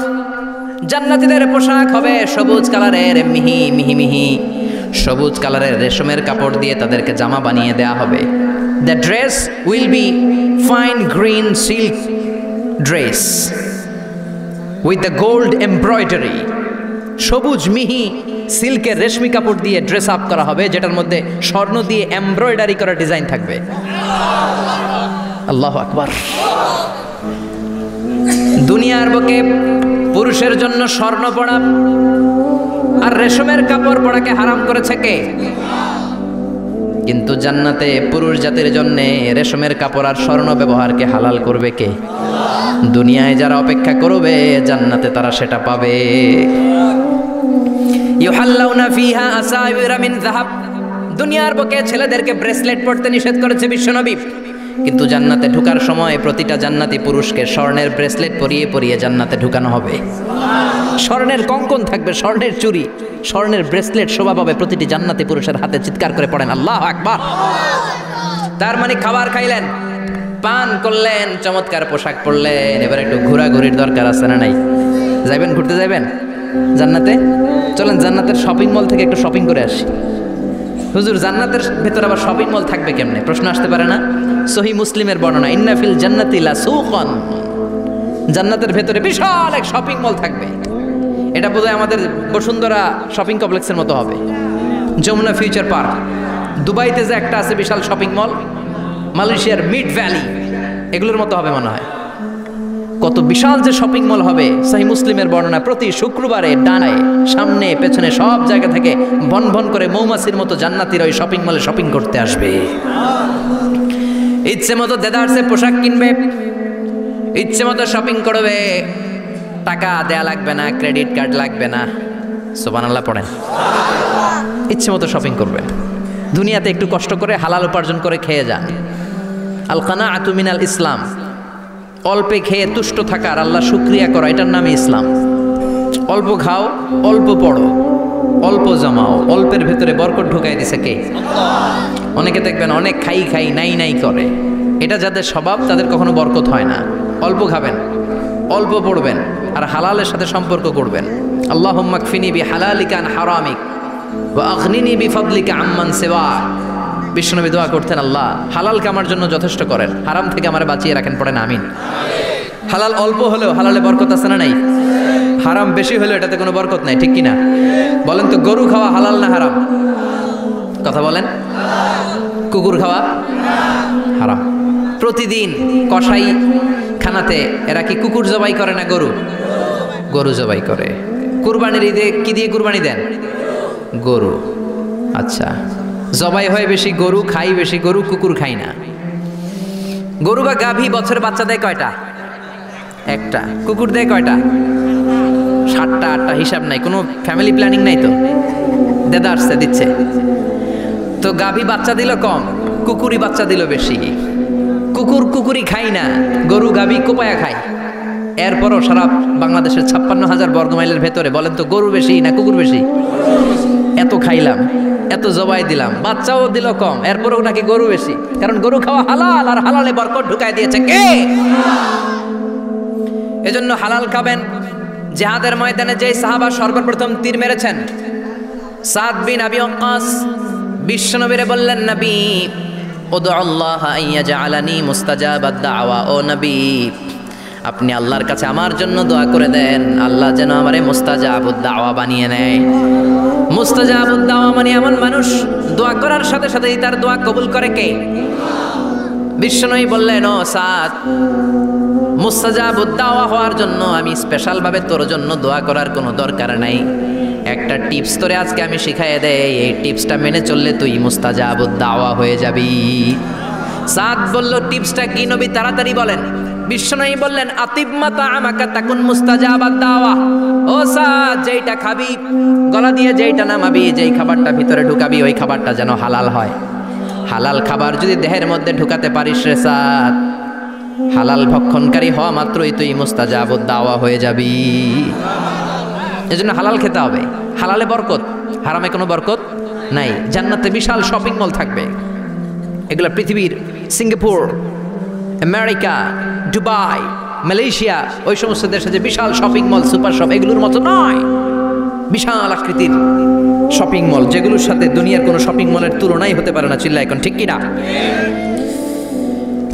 জান্নাতীদের পোশাক হবে সবুজ কালারের, মিহি মিহি মিহি সবুজ কালারের রেশমের কাপড় দিয়ে তাদেরকে জামা বানিয়ে দেওয়া হবে। The dress will be fine green silk dress with the gold embroidery. সবুজ মিহি সিল্কের রেশমি কাপড় দিয়ে ড্রেস আপ করা হবে, যেটার মধ্যে স্বর্ণ দিয়ে এমব্রয়ডারি করা ডিজাইন থাকবে। আল্লাহু আকবার। দুনিয়ার বুকে পুরুষের জন্য স্বর্ণ পরা আর রেশমের কাপড় পরাকে হারাম করেছে কে? কিন্তু জান্নাতে পুরুষ জাতির জন্য রেশমের কাপড় আর স্বর্ণ ব্যবহারকে হালাল করবে কে? দুনিয়ায় যারা অপেক্ষা করবে, জান্নাতে তারা সেটা পাবে। ইউহাল্লাউনা ফিহা আসাবিরা মিন যাহাব। দুনিয়ার বুকে ছেলেদেরকে ব্রেসলেট পরতে নিষেধ করেছে বিশ্বনবী, কিন্তু জান্নাতে ঢোকার সময় প্রতিটা জান্নাতি পুরুষকে স্বর্ণের ব্রেসলেট পরিয়ে পরিয়ে জান্নাতে ঢুকানো হবে। স্বর্ণের কঙ্কন থাকবে, স্বর্ণের চুড়ি, স্বর্ণের ব্রেসলেট শোভা পাবে প্রতিটি জান্নাতি পুরুষের হাতে। চিৎকার করে পড়েন আল্লাহু আকবার। তার মানে খাবার খাইলেন, পান করলেন, চমৎকার পোশাক পরলেন, এবার একটু ঘোরাঘুরির দরকার আছে না নাই? যাবেন, ঘুরতে যাবেন জান্নাতে? চলেন জান্নাতের শপিং মল থেকে একটু শপিং করে আসি। হুজুর, জান্নাতের ভেতর আবার শপিং মল থাকবে কেমনে? প্রশ্ন আসতে পারে না? সহিহ মুসলিমের বর্ণনা, ইন্না ফিল জান্নাতি লাসুকান। জান্নাতের ভেতরে বিশাল এক শপিং মল থাকবে। এটা বোধহয় আমাদের বসুন্ধরা শপিং কমপ্লেক্সের মতো হবে, যমুনা ফিউচার পার্ক। দুবাইতে যে একটা আছে বিশাল শপিং মল, মালয়েশিয়ার মিড ভ্যালি, এগুলোর মতো হবে মনে হয়। কত বিশাল যে শপিং মল হবে! সহিহ মুসলিমের বর্ণনা, প্রতি শুক্রবারে ডানায় সামনে পেছনে সব জায়গা থেকে ভন ভন করে মৌমাছির মতো জান্নাতীরা ওই শপিং মলে শপিং করতে আসবে। ইচ্ছে মতো দেদারসে পোশাক কিনবে, ইচ্ছে মতো শপিং করবে, টাকা দেয়া লাগবে না, ক্রেডিট কার্ড লাগবে না। সুবহানাল্লাহ পড়েন। ইচ্ছে মতো শপিং করবেন। দুনিয়াতে একটু কষ্ট করে হালাল উপার্জন করে খেয়ে যান। আল কানাআতু মিনাল ইসলাম। অল্পে খেয়ে তুষ্ট থাকা আর আল্লাহ শুকরিয়া করা, এটার নামই ইসলাম। অল্প খাও, অল্প পড়ো, অল্প জমাও, অল্পের ভেতরে বরকত ঢুকাই দিছে কে? অনেকে দেখবেন অনেক খাই খাই নাই নাই করে, এটা যাদের স্বভাব তাদের কখনো বরকত হয় না। অল্প খাবেন, অল্প পড়বেন আর হালালের সাথে সম্পর্ক করবেন। আল্লাহুম্মা কফিনি বিহালালিকা আন হারামিক ওয়া আগনিনি বিফাদলিকা আম্মান সিওয়াক। বিশ্বনবী দোয়া করতেন, আল্লাহ হালালকে আমার জন্য যথেষ্ট করেন, হারাম থেকে আমারে বাঁচিয়ে রাখেন। পড়েন আমিন। হালাল অল্প হলেও হালালে বরকত আছে না নাই? হারাম বেশি হলেও এটাতে কোনো বরকত নাই, ঠিক কিনা? বলেন তো, গরু খাওয়া হালাল না হারাম? কথা বলেন। কুকুর খাওয়া হারাম। প্রতিদিন কসাই খানাতে এরা কি কুকুর জবাই করে না গরু? গরু জবাই করে। কুরবানির ঈদে কি দিয়ে কুরবানি দেন? গরু। আচ্ছা, জবাই হয় বেশি গরু, খাই বেশি গরু, কুকুর খাই না। গরু বা গাভী বছরে বাচ্চা দেয় কয়টা? একটা। কুকুর দেয় কয়টা? 7টা 8টা, হিসাব নাই, কোনো ফ্যামিলি প্ল্যানিং নাই তো, দেদা আসছে দিচ্ছে। তো গাভী বাচ্চা দিল কম, কুকুরই বাচ্চা দিল বেশি। কুকুরি খাই না, গরু গাভী কোপায়া খায়। এরপরও সারা বাংলাদেশের 56,000 বর্গমাইলের ভেতরে বলেন তো গরু বেশি না কুকুর বেশি? এত খাইলাম, এত জবাই দিলাম, বাচ্চাও দিল কম, এরপরও নাকি গরু বেশি। কারণ গরু খাওয়া হালাল, আর হালালে বরকত ঢুকায় দিয়েছে কে? এজন্য হালাল খাবেন। জিহাদের ময়দানে যেই সাহাবা সর্বপ্রথম তীর মেরেছেন, সাদ বিন আবি ওয়াক্কাস, বিশ্বনবীরে বললেন, নবী উদু আল্লাহ আইয়াজআলানি মুস্তাজাবাদ দাওয়া, ও নবী আপনি আল্লাহর কাছে আমার জন্য দোয়া করে দেন, আল্লাহ যেন আমারে মুস্তাজাবুদ দাওয়া বানিয়ে নেয়। মুস্তাজাবুদ দাওয়া মানে এমন মানুষ দোয়া করার সাথে সাথেই তার দোয়া কবুল করে কে? বিশ্বনবী বললেন, ও সাদ, মুস্তাজাবুদ দাওয়া হওয়ার জন্য আমি স্পেশাল ভাবে তোর জন্য দোয়া করার কোনো দরকার নাই। একটা টিপস তোরে আজকে আমি শিখাইয়ে দেই, এই টিপসটা মেনে চললে তুই মুস্তাজাবুদ দাওয়া হয়ে যাবি। সাদ বলল, টিপসটা কি নবী? তাড়াতাড়ি বলেন। বিশ্বনবী বললেন, আতিবমা তাআমাকা তাকুন মুস্তাজাবাদ দাওয়া। ও সাদ, যেইটা খাবি, গলা দিয়ে যেইটা নামাবি, যেই খাবারটা ভিতরে ঢুকাবি, ওই খাবারটা যেন হালাল হয়। হালাল খাবার যদি দেহের মধ্যে ঢুকাতে পারিস রে সাদ, হালাল ভক্ষণকারী হওয়া মাত্রই তুই মুস্তাজাবুদ দাওয়া হয়ে যাবি। এজন্য হালাল খেতে হবে। হালালে বরকত, হারামে কোনো বরকত নাই। জান্নাতে বিশাল শপিং মল থাকবে, এগুলো পৃথিবীর সিঙ্গাপুর, আমেরিকা, দুবাই, মালয়েশিয়া, ওই সমস্ত দেশে যে বিশাল শপিং মল, সুপার শপ, এগুলোর মতো নয়। বিশাল আকৃতির শপিং মল, যেগুলোর সাথে দুনিয়ার কোনো শপিং মলের তুলনাই হতে পারে না। চিল্লা এখন ঠিক কিনা?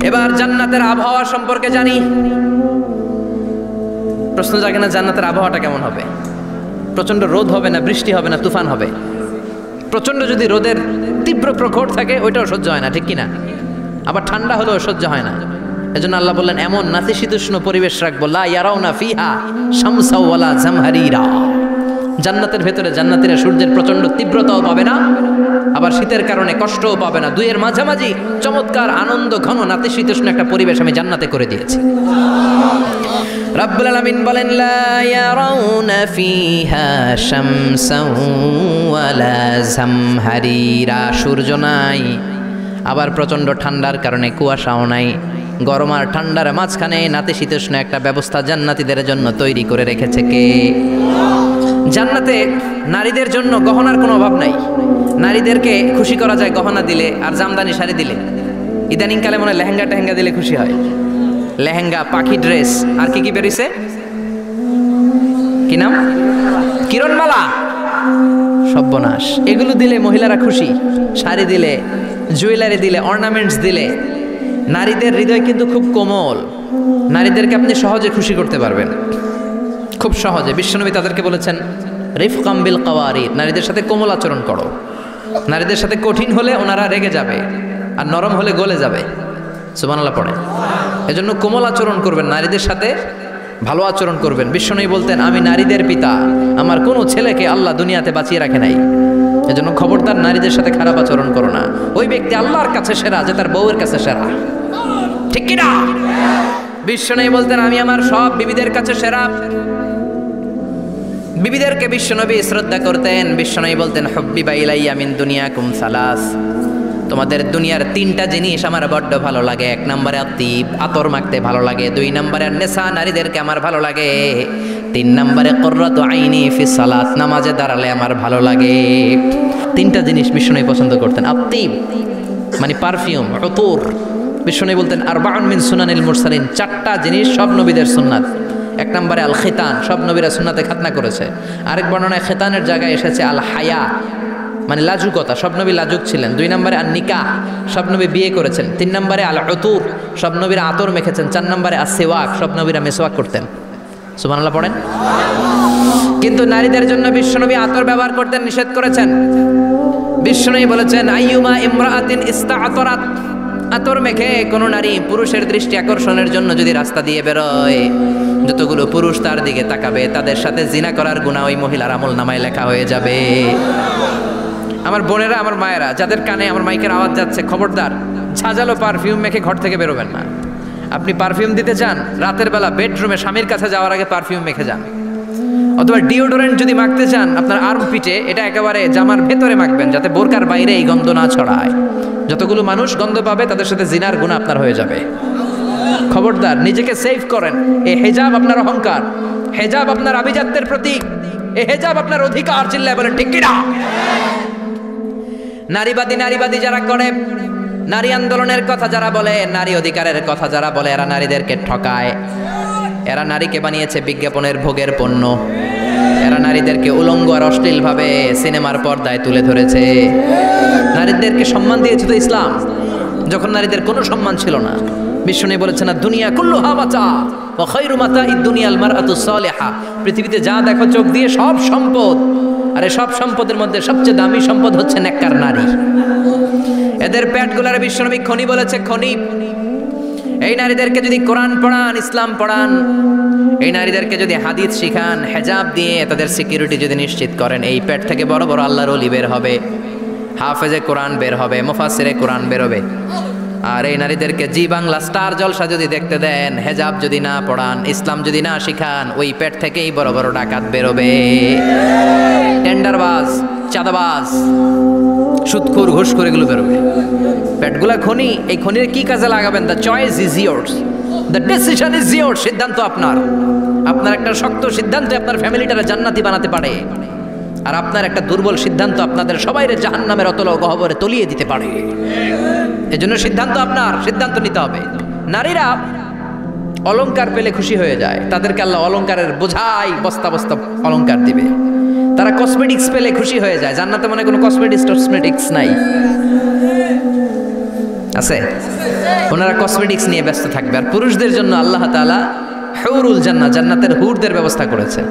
এবার জান্নাতের আবহাওয়া সম্পর্কে জানি। প্রশ্ন জাগে না, জান্নাতের আবহাওয়াটা কেমন হবে? প্রচন্ড রোদ হবে না, বৃষ্টি হবে না, তুফান হবে? প্রচন্ড যদি রোদের তীব্র প্রখর থাকে, ওইটাও সহ্য হয় না, ঠিক কিনা? আবার ঠান্ডা হলেও সহ্য হয় না। এজন্য আল্লাহ বললেন, এমন নাতিশীতোষ্ণ পরিবেশ রাখবো, লা ইয়ারাউনা ফিহা শামসা ওয়ালা জামহারিরা। জান্নাতের ভেতরে জান্নাতীরা সূর্যের প্রচন্ড তীব্রতাও পাবে না, আবার শীতের কারণে কষ্টও পাবে না। দুইয়ের মাঝামাঝি চমৎকার আনন্দ ঘন নাতিশীতোষ্ণ একটা পরিবেশ আমি জান্নাতে করে দিয়েছি। রাব্বুল আলামিন বলেন, লা ইয়ারাউনা ফিহা শামসা ওয়ালা জামহারিরা। সূর্য নাই, আবার প্রচন্ড ঠান্ডার কারণে কুয়াশাও নাই। গরম আর ঠান্ডার মাঝখানে নাতিশীতোষ্ণ একটা ব্যবস্থা জান্নাতীদের জন্য তৈরি করে রেখেছে কে? জান্নাতে নারীদের জন্য গহনার কোনো অভাব নাই। নারীদেরকে খুশি করা যায় গহনা দিলে আর জামদানি শাড়ি দিলে। ইদানিং কালে মনে হয় লেহেঙ্গা টেহেঙ্গা দিলে খুশি হয়। লেহেঙ্গা, পাখি ড্রেস, আর কি কি বেরিয়েছে, কি নাম? কিরণমালা, সর্বনাশ। এগুলো দিলে মহিলারা খুশি। শাড়ি দিলে, জুয়েলারি দিলে, অর্নামেন্টস দিলে। নারীদের হৃদয় কিন্তু খুব কোমল, নারীদেরকে আপনি সহজে খুশি করতে পারবেন, খুব সহজে। বিশ্বনবী তাদেরকে বলেছেন, রিফকাম বিল কাওয়ারিদ, নারীদের সাথে কোমল আচরণ করো। নারীদের সাথে কঠিন হলে ওনারা রেগে যাবে, আর নরম হলে গলে যাবে। সুবহানাল্লাহ পড়ে। এজন্য কোমল আচরণ করবেন, নারীদের সাথে ভালো আচরণ করবেন। বিশ্বনবী বলতেন, আমি নারীদের পিতা, আমার কোনো ছেলেকে আল্লাহ দুনিয়াতে বাঁচিয়ে রাখে নাই। এজন্য খবরদার নারীদের সাথে খারাপ আচরণ করো না। ওই ব্যক্তি আল্লাহর কাছে সেরা যে তার বউয়ের কাছে সেরা, ঠিক কিনা? বিশ্বনবী বলতেন, আমি আমার সব বিবিদের কাছে সেরা। বিবিদেরকে বিশ্বনবী শ্রদ্ধা করতেন। বিশ্বনবী বলতেন, হুব্বিবা ইলাইয়া মিন দুনিয়াকুম সালাস, তোমাদের দুনিয়ার 3টা জিনিস আমার বড্ড ভালো লাগে। 1 নম্বরে আতিব, আতর মাখতে ভালো লাগে। 2 নম্বরে নেশা, নারীদেরকে আমার ভালো লাগে। 3 নম্বরে কুররাতু আইনি ফি সালাত, নামাজে দাঁড়ালে আমার ভালো লাগে। 3টা জিনিস বিশ্বনবী পছন্দ করতেন। আতিব মানে পারফিউম, উতুর। বিশ্বনবী বলতেন, আরবাউন মিন সুনানিল মুরসালিন, 4টা জিনিস সব নবীদের সুন্নাত। 1 নম্বরে আল খিতান, সব নবীরা সুন্নাতে খাতনা করেছে। আরেক বর্ণনায় খিতানের জায়গায় এসেছে আল হায়া, মানে লাজুকতা, সব নবী লাজুক ছিলেন। 2 নম্বরে আন নিকাহ, সব নবী বিয়ে করেছেন। 3 নম্বরে আল উতুর, সব নবীরা আতর মেখেছেন। 4 নম্বরে আসওয়াক, সব নবীরা মেসওয়াক করতেন। সুবহানাল্লাহ পড়েন। কিন্তু নারীদের জন্য বিশ্বনবী আতর ব্যবহার করতে নিষেধ করেছেন। বিশ্বনবী বলেছেন, আইয়ুমা ইমরাআতিন ইস্তাআতরাত, আতর মেখে কোনো নারী পুরুষের দৃষ্টি আকর্ষণের জন্য যদি রাস্তা দিয়ে বেরোয়, যতগুলো পুরুষ তার দিকে তাকাবে তাদের সাথে জিনা করার গুনাহ ওই মহিলার আমল নামায় লেখা হয়ে যাবে। আমার বোনেরা, আমার মায়েরা, যাদের কানে আমার মাইকের আওয়াজ যাচ্ছে, খবরদার, ঝাঁঝালো পারফিউম মেখে ঘর থেকে বেরোবেন না। আপনি পারফিউম দিতে চান, রাতের বেলা বেডরুমে স্বামীর কাছে যাওয়ার আগে পারফিউম মেখে যান। অথবা ডিওডোরেন্ট যদি মাখতে চান, আপনার আর্ম পিটে এটা একেবারে জামার ভেতরে মাখবেন, যাতে বোরকার বাইরে এই গন্ধ না ছড়ায়। যতগুলো মানুষ গন্ধ পাবে তাদের সাথে জিনার গুনাহ আপনার হয়ে যাবে। খবরদার, নিজেকে সেভ করেন। এই হেজাব আপনার অহংকার, হেজাব আপনার আভিজাত্যের প্রতীক, এই হেজাব আপনার অধিকার। চিল্লায় বলেন ঠিক কিনা? নারীবাদী যারা করে, নারী আন্দোলনের কথা যারা বলে, নারী অধিকারের কথা যারা বলে, এরা নারীদেরকে ঠকায়। এরা নারীকে বানিয়েছে বিজ্ঞাপনের ভোগের পণ্য। এরা নারীদেরকে উলঙ্গ আর অশ্লীল ভাবে সিনেমার পর্দায় তুলে ধরেছে। নারীদেরকে সম্মান দিয়েছে তো ইসলাম, যখন নারীদের কোনো সম্মান ছিল না। বিষ্ণু বলেছেন না, দুনিয়া কুল্লুহা মাতা ওয়া খায়রু মাতা'id দুনিয়াল মারআতুস সালিহা। পৃথিবীতে যা দেখো চোখ দিয়ে সব সম্পদ, আর এই সব সম্পদের মধ্যে সবচেয়ে দামি সম্পদ হচ্ছে নেককার নারী। এদের পেটগুলার বিশ্বনবী খনি বলেছে, খনি। এই নারীদেরকে যদি কোরআন পড়ান, ইসলাম পড়ান, এই নারীদেরকে যদি হাদিস শিখান, হেজাব দিয়ে তাদের সিকিউরিটি যদি নিশ্চিত করেন, এই পেট থেকে বড় বড় আল্লাহর ওলি বের হবে, হাফেজে কোরআন বের হবে, মুফাসসিরে কোরআন বের হবে। আর এই নারীদেরকে জি বাংলা স্টার জলসা যদি দেখতে দেন, হেজাব যদি না পড়ান, ইসলাম যদি না শিখান, ওই পেট থেকেই বড় বড় ডাকাত বেরোবে, টেন্ডারবাজ, চাঁদাবাজ, সুদখোর, ঘুষখোর, এগুলো বেরোবে। পেটগুলা খনি, এই খনির কি কাজে লাগাবেন? The choice is years, the decision is years. সিদ্ধান্ত আপনার। আপনার একটা শক্ত সিদ্ধান্ত আপনার ফ্যামিলিটারে জান্নাতি বানাতে পারে, আর আপনার একটা দুর্বল সিদ্ধান্ত আপনাদের সবাইরে জাহান্নামের অতল গহ্বরে তলিয়ে দিতে পারে। এজন্য সিদ্ধান্ত আপনার, সিদ্ধান্ত নিতে হবে। নারীরা অলংকার পেলে খুশি হয়ে যায়, তাদেরকে আল্লাহ অলংকারের বোঝাই বস্তা বস্তা অলংকার দিবে। তারা কসমেটিক্স পেলে খুশি হয়ে যায়। জান্নাতে মনে কোনো কসমেটিক্স নাই, আছে? ওনারা কসমেটিক্স নিয়ে ব্যস্ত থাকবে। আর পুরুষদের জন্য আল্লাহ তাআলা হুরুল জান্নাহ, জান্নাতের হুরদের ব্যবস্থা করেছে।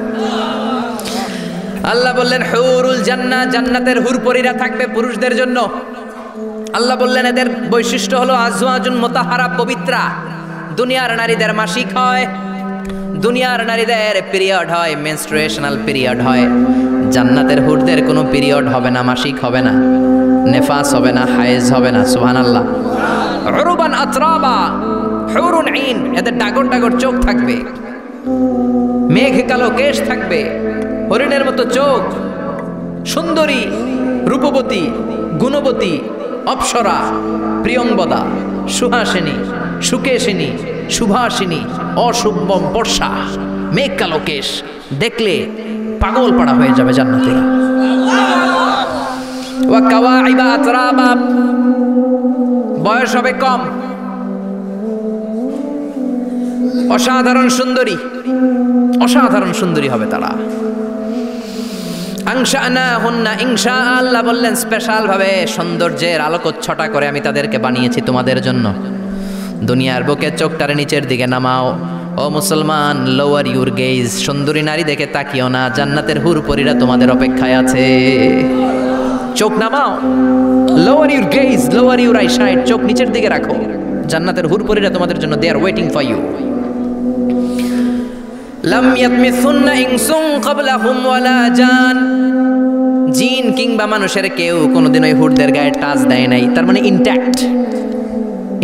আল্লাহ বললেন হুরুল জান্নাহ, জান্নাতের হুর পরীরা থাকবে পুরুষদের জন্য। আল্লাহ বললেন এদের বৈশিষ্ট্য হলো আজওয়াজুন মুতাহহারা, পবিত্রা। দুনিয়ার নারীদের মাসিক হয়, দুনিয়ার নারীদের পিরিয়ড হয়, মেনস্ট্রুয়েশনাল পিরিয়ড হয়। জান্নাতের হুরদের কোনো পিরিয়ড হবে না, মাসিক হবে না, নেফাস হবে না, হায়েজ হবে না। সুবহানাল্লাহ। উরুবান আতরাবা, হুরুন আইন, এদের ডাগর ডাগর চোখ থাকবে, মেঘ কালো কেশ থাকবে, হরিণের মতো চোখ, সুন্দরী, রূপবতী, গুণবতী, অপ্সরা, প্রিয়ংবদা, সুহাসিনী, সুকেশিনী, সুভাষিনী, অশুভম বর্ষা, মেঘ কালো কেশ, দেখলে পাগল পাড়া হয়ে যাবে জান্নাতীরা। ওয়া কাওয়াইবা আতরাবা, বয়স হবে কম, অসাধারণ সুন্দরী, অসাধারণ সুন্দরী হবে তারা। আনশানাহুন্না ইনশা, আল্লাহ বললেন স্পেশাল ভাবে সৌন্দর্যের আলোকচ্ছটা করে আমি তাদেরকে বানিয়েছি তোমাদের জন্য। দুনিয়ার বুকে চোখটারে নিচের দিকে নামাও। ও মুসলমান, লোয়ার ইউর গেজ, সুন্দরী নারী দেখে তাকিও না, জান্নাতের হুরপরীরা তোমাদের অপেক্ষায় আছে। চোখ নামাও, lower your gauge, lower your eyesight, চোখ নিচের দিকে রাখো। জান্নাতের হুরপরীরা তোমাদের জন্য দে আর ওয়েটিং ফর ইউ। লাম ইয়াতমিসুন্না ইনসুন ক্বাবলাহুম ওয়ালা জান, জিন কিংবা মানুষের কেউ কোনোদিন ওই হুরদের গায়ে টাচ দেয় নাই। তার মানে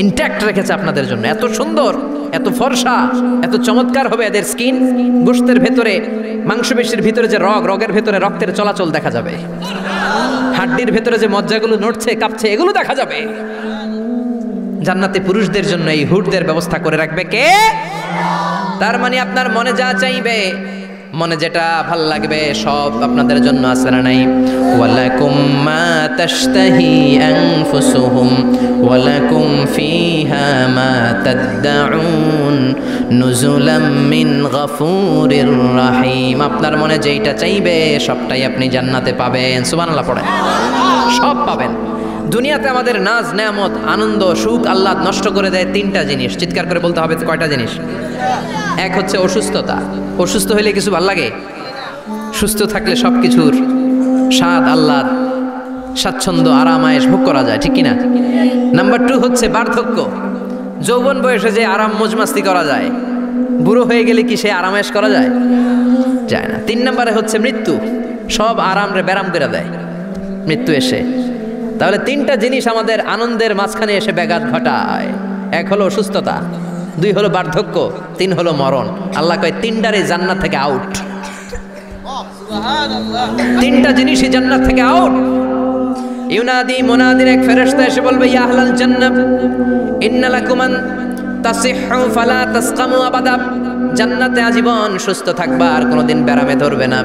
ইনট্যাক্ট রেখেছে আপনাদের জন্য। এত সুন্দর, এত ফর্সা, এত চমৎকার হবে এদের স্কিন। গোশতের ভেতরে, মাংসপেশির ভিতরে যে রগের ভেতরে রক্তের চলাচল দেখা যাবে, হাড্ডির ভেতরে যে মজ্জাগুলো নড়ছে কাঁপছে এগুলো দেখা যাবে। জান্নাতে পুরুষদের জন্য এই হুরদের ব্যবস্থা করে রাখবে কে? তার মানে আপনার মনে যা চাইবে, মনে যেটা ভাল লাগবে সব আপনাদের জন্য আছে না নাই? ওয়ালাকুম মা তাশতাহি আনফুসুহুম ওয়ালাকুম ফিহা মা তাদউন নুজুলাম মিন গফুরির রহিম। আপনার মনে যেটা চাইবে সবটাই আপনি জান্নাতে পাবেন। সুবহানাল্লাহ পড়েন। সব পাবেন। দুনিয়াতে আমাদের নাজ নেয়ামত, আনন্দ, সুখ আল্লাহ নষ্ট করে দেয় তিনটা জিনিস। চিৎকার করে বলতে হবে কয়টা জিনিস? এক হচ্ছে অসুস্থতা। অসুস্থ হইলে কিছু ভাল লাগে? সুস্থ থাকলে সব কিছুর স্বাদ আল্লাহ স্বাচ্ছন্দ্য আরাম আয়েশ ভোগ করা যায়, ঠিক কিনা? নাম্বার 2 হচ্ছে বার্ধক্য। যৌবন বয়সে যে আরাম মজমাস্তি করা যায়, বুড়ো হয়ে গেলে কি সে আরাম আয়েশ করা যায়? যায় না। 3 নম্বরে হচ্ছে মৃত্যু। সব আরাম রে ব্যারাম করে দেয় মৃত্যু এসে। তাহলে 3টা জিনিস আমাদের আনন্দের মাঝখানে এসে ব্যাঘাত ঘটায়। 1 হলো অসুস্থতা, 2 হলো বার্ধক্য, 3 হলো মরণ। আল্লাহ কয় 3টারে জান্নাত থেকে আউট। 3টা জিনিসই জান্নাত থেকে আউট। ইউনাদি মুনাদির এক ফেরেশতা এসে বলবে, ইয়া আহলাল জান্নাত ইন্না লাকুম আন তাসিহু ফালা তাসকামু আবাদা। জান্নাতে আজীবন সুস্থ থাকবা, আর কোনোদিন ব্যারামে ধরবে না।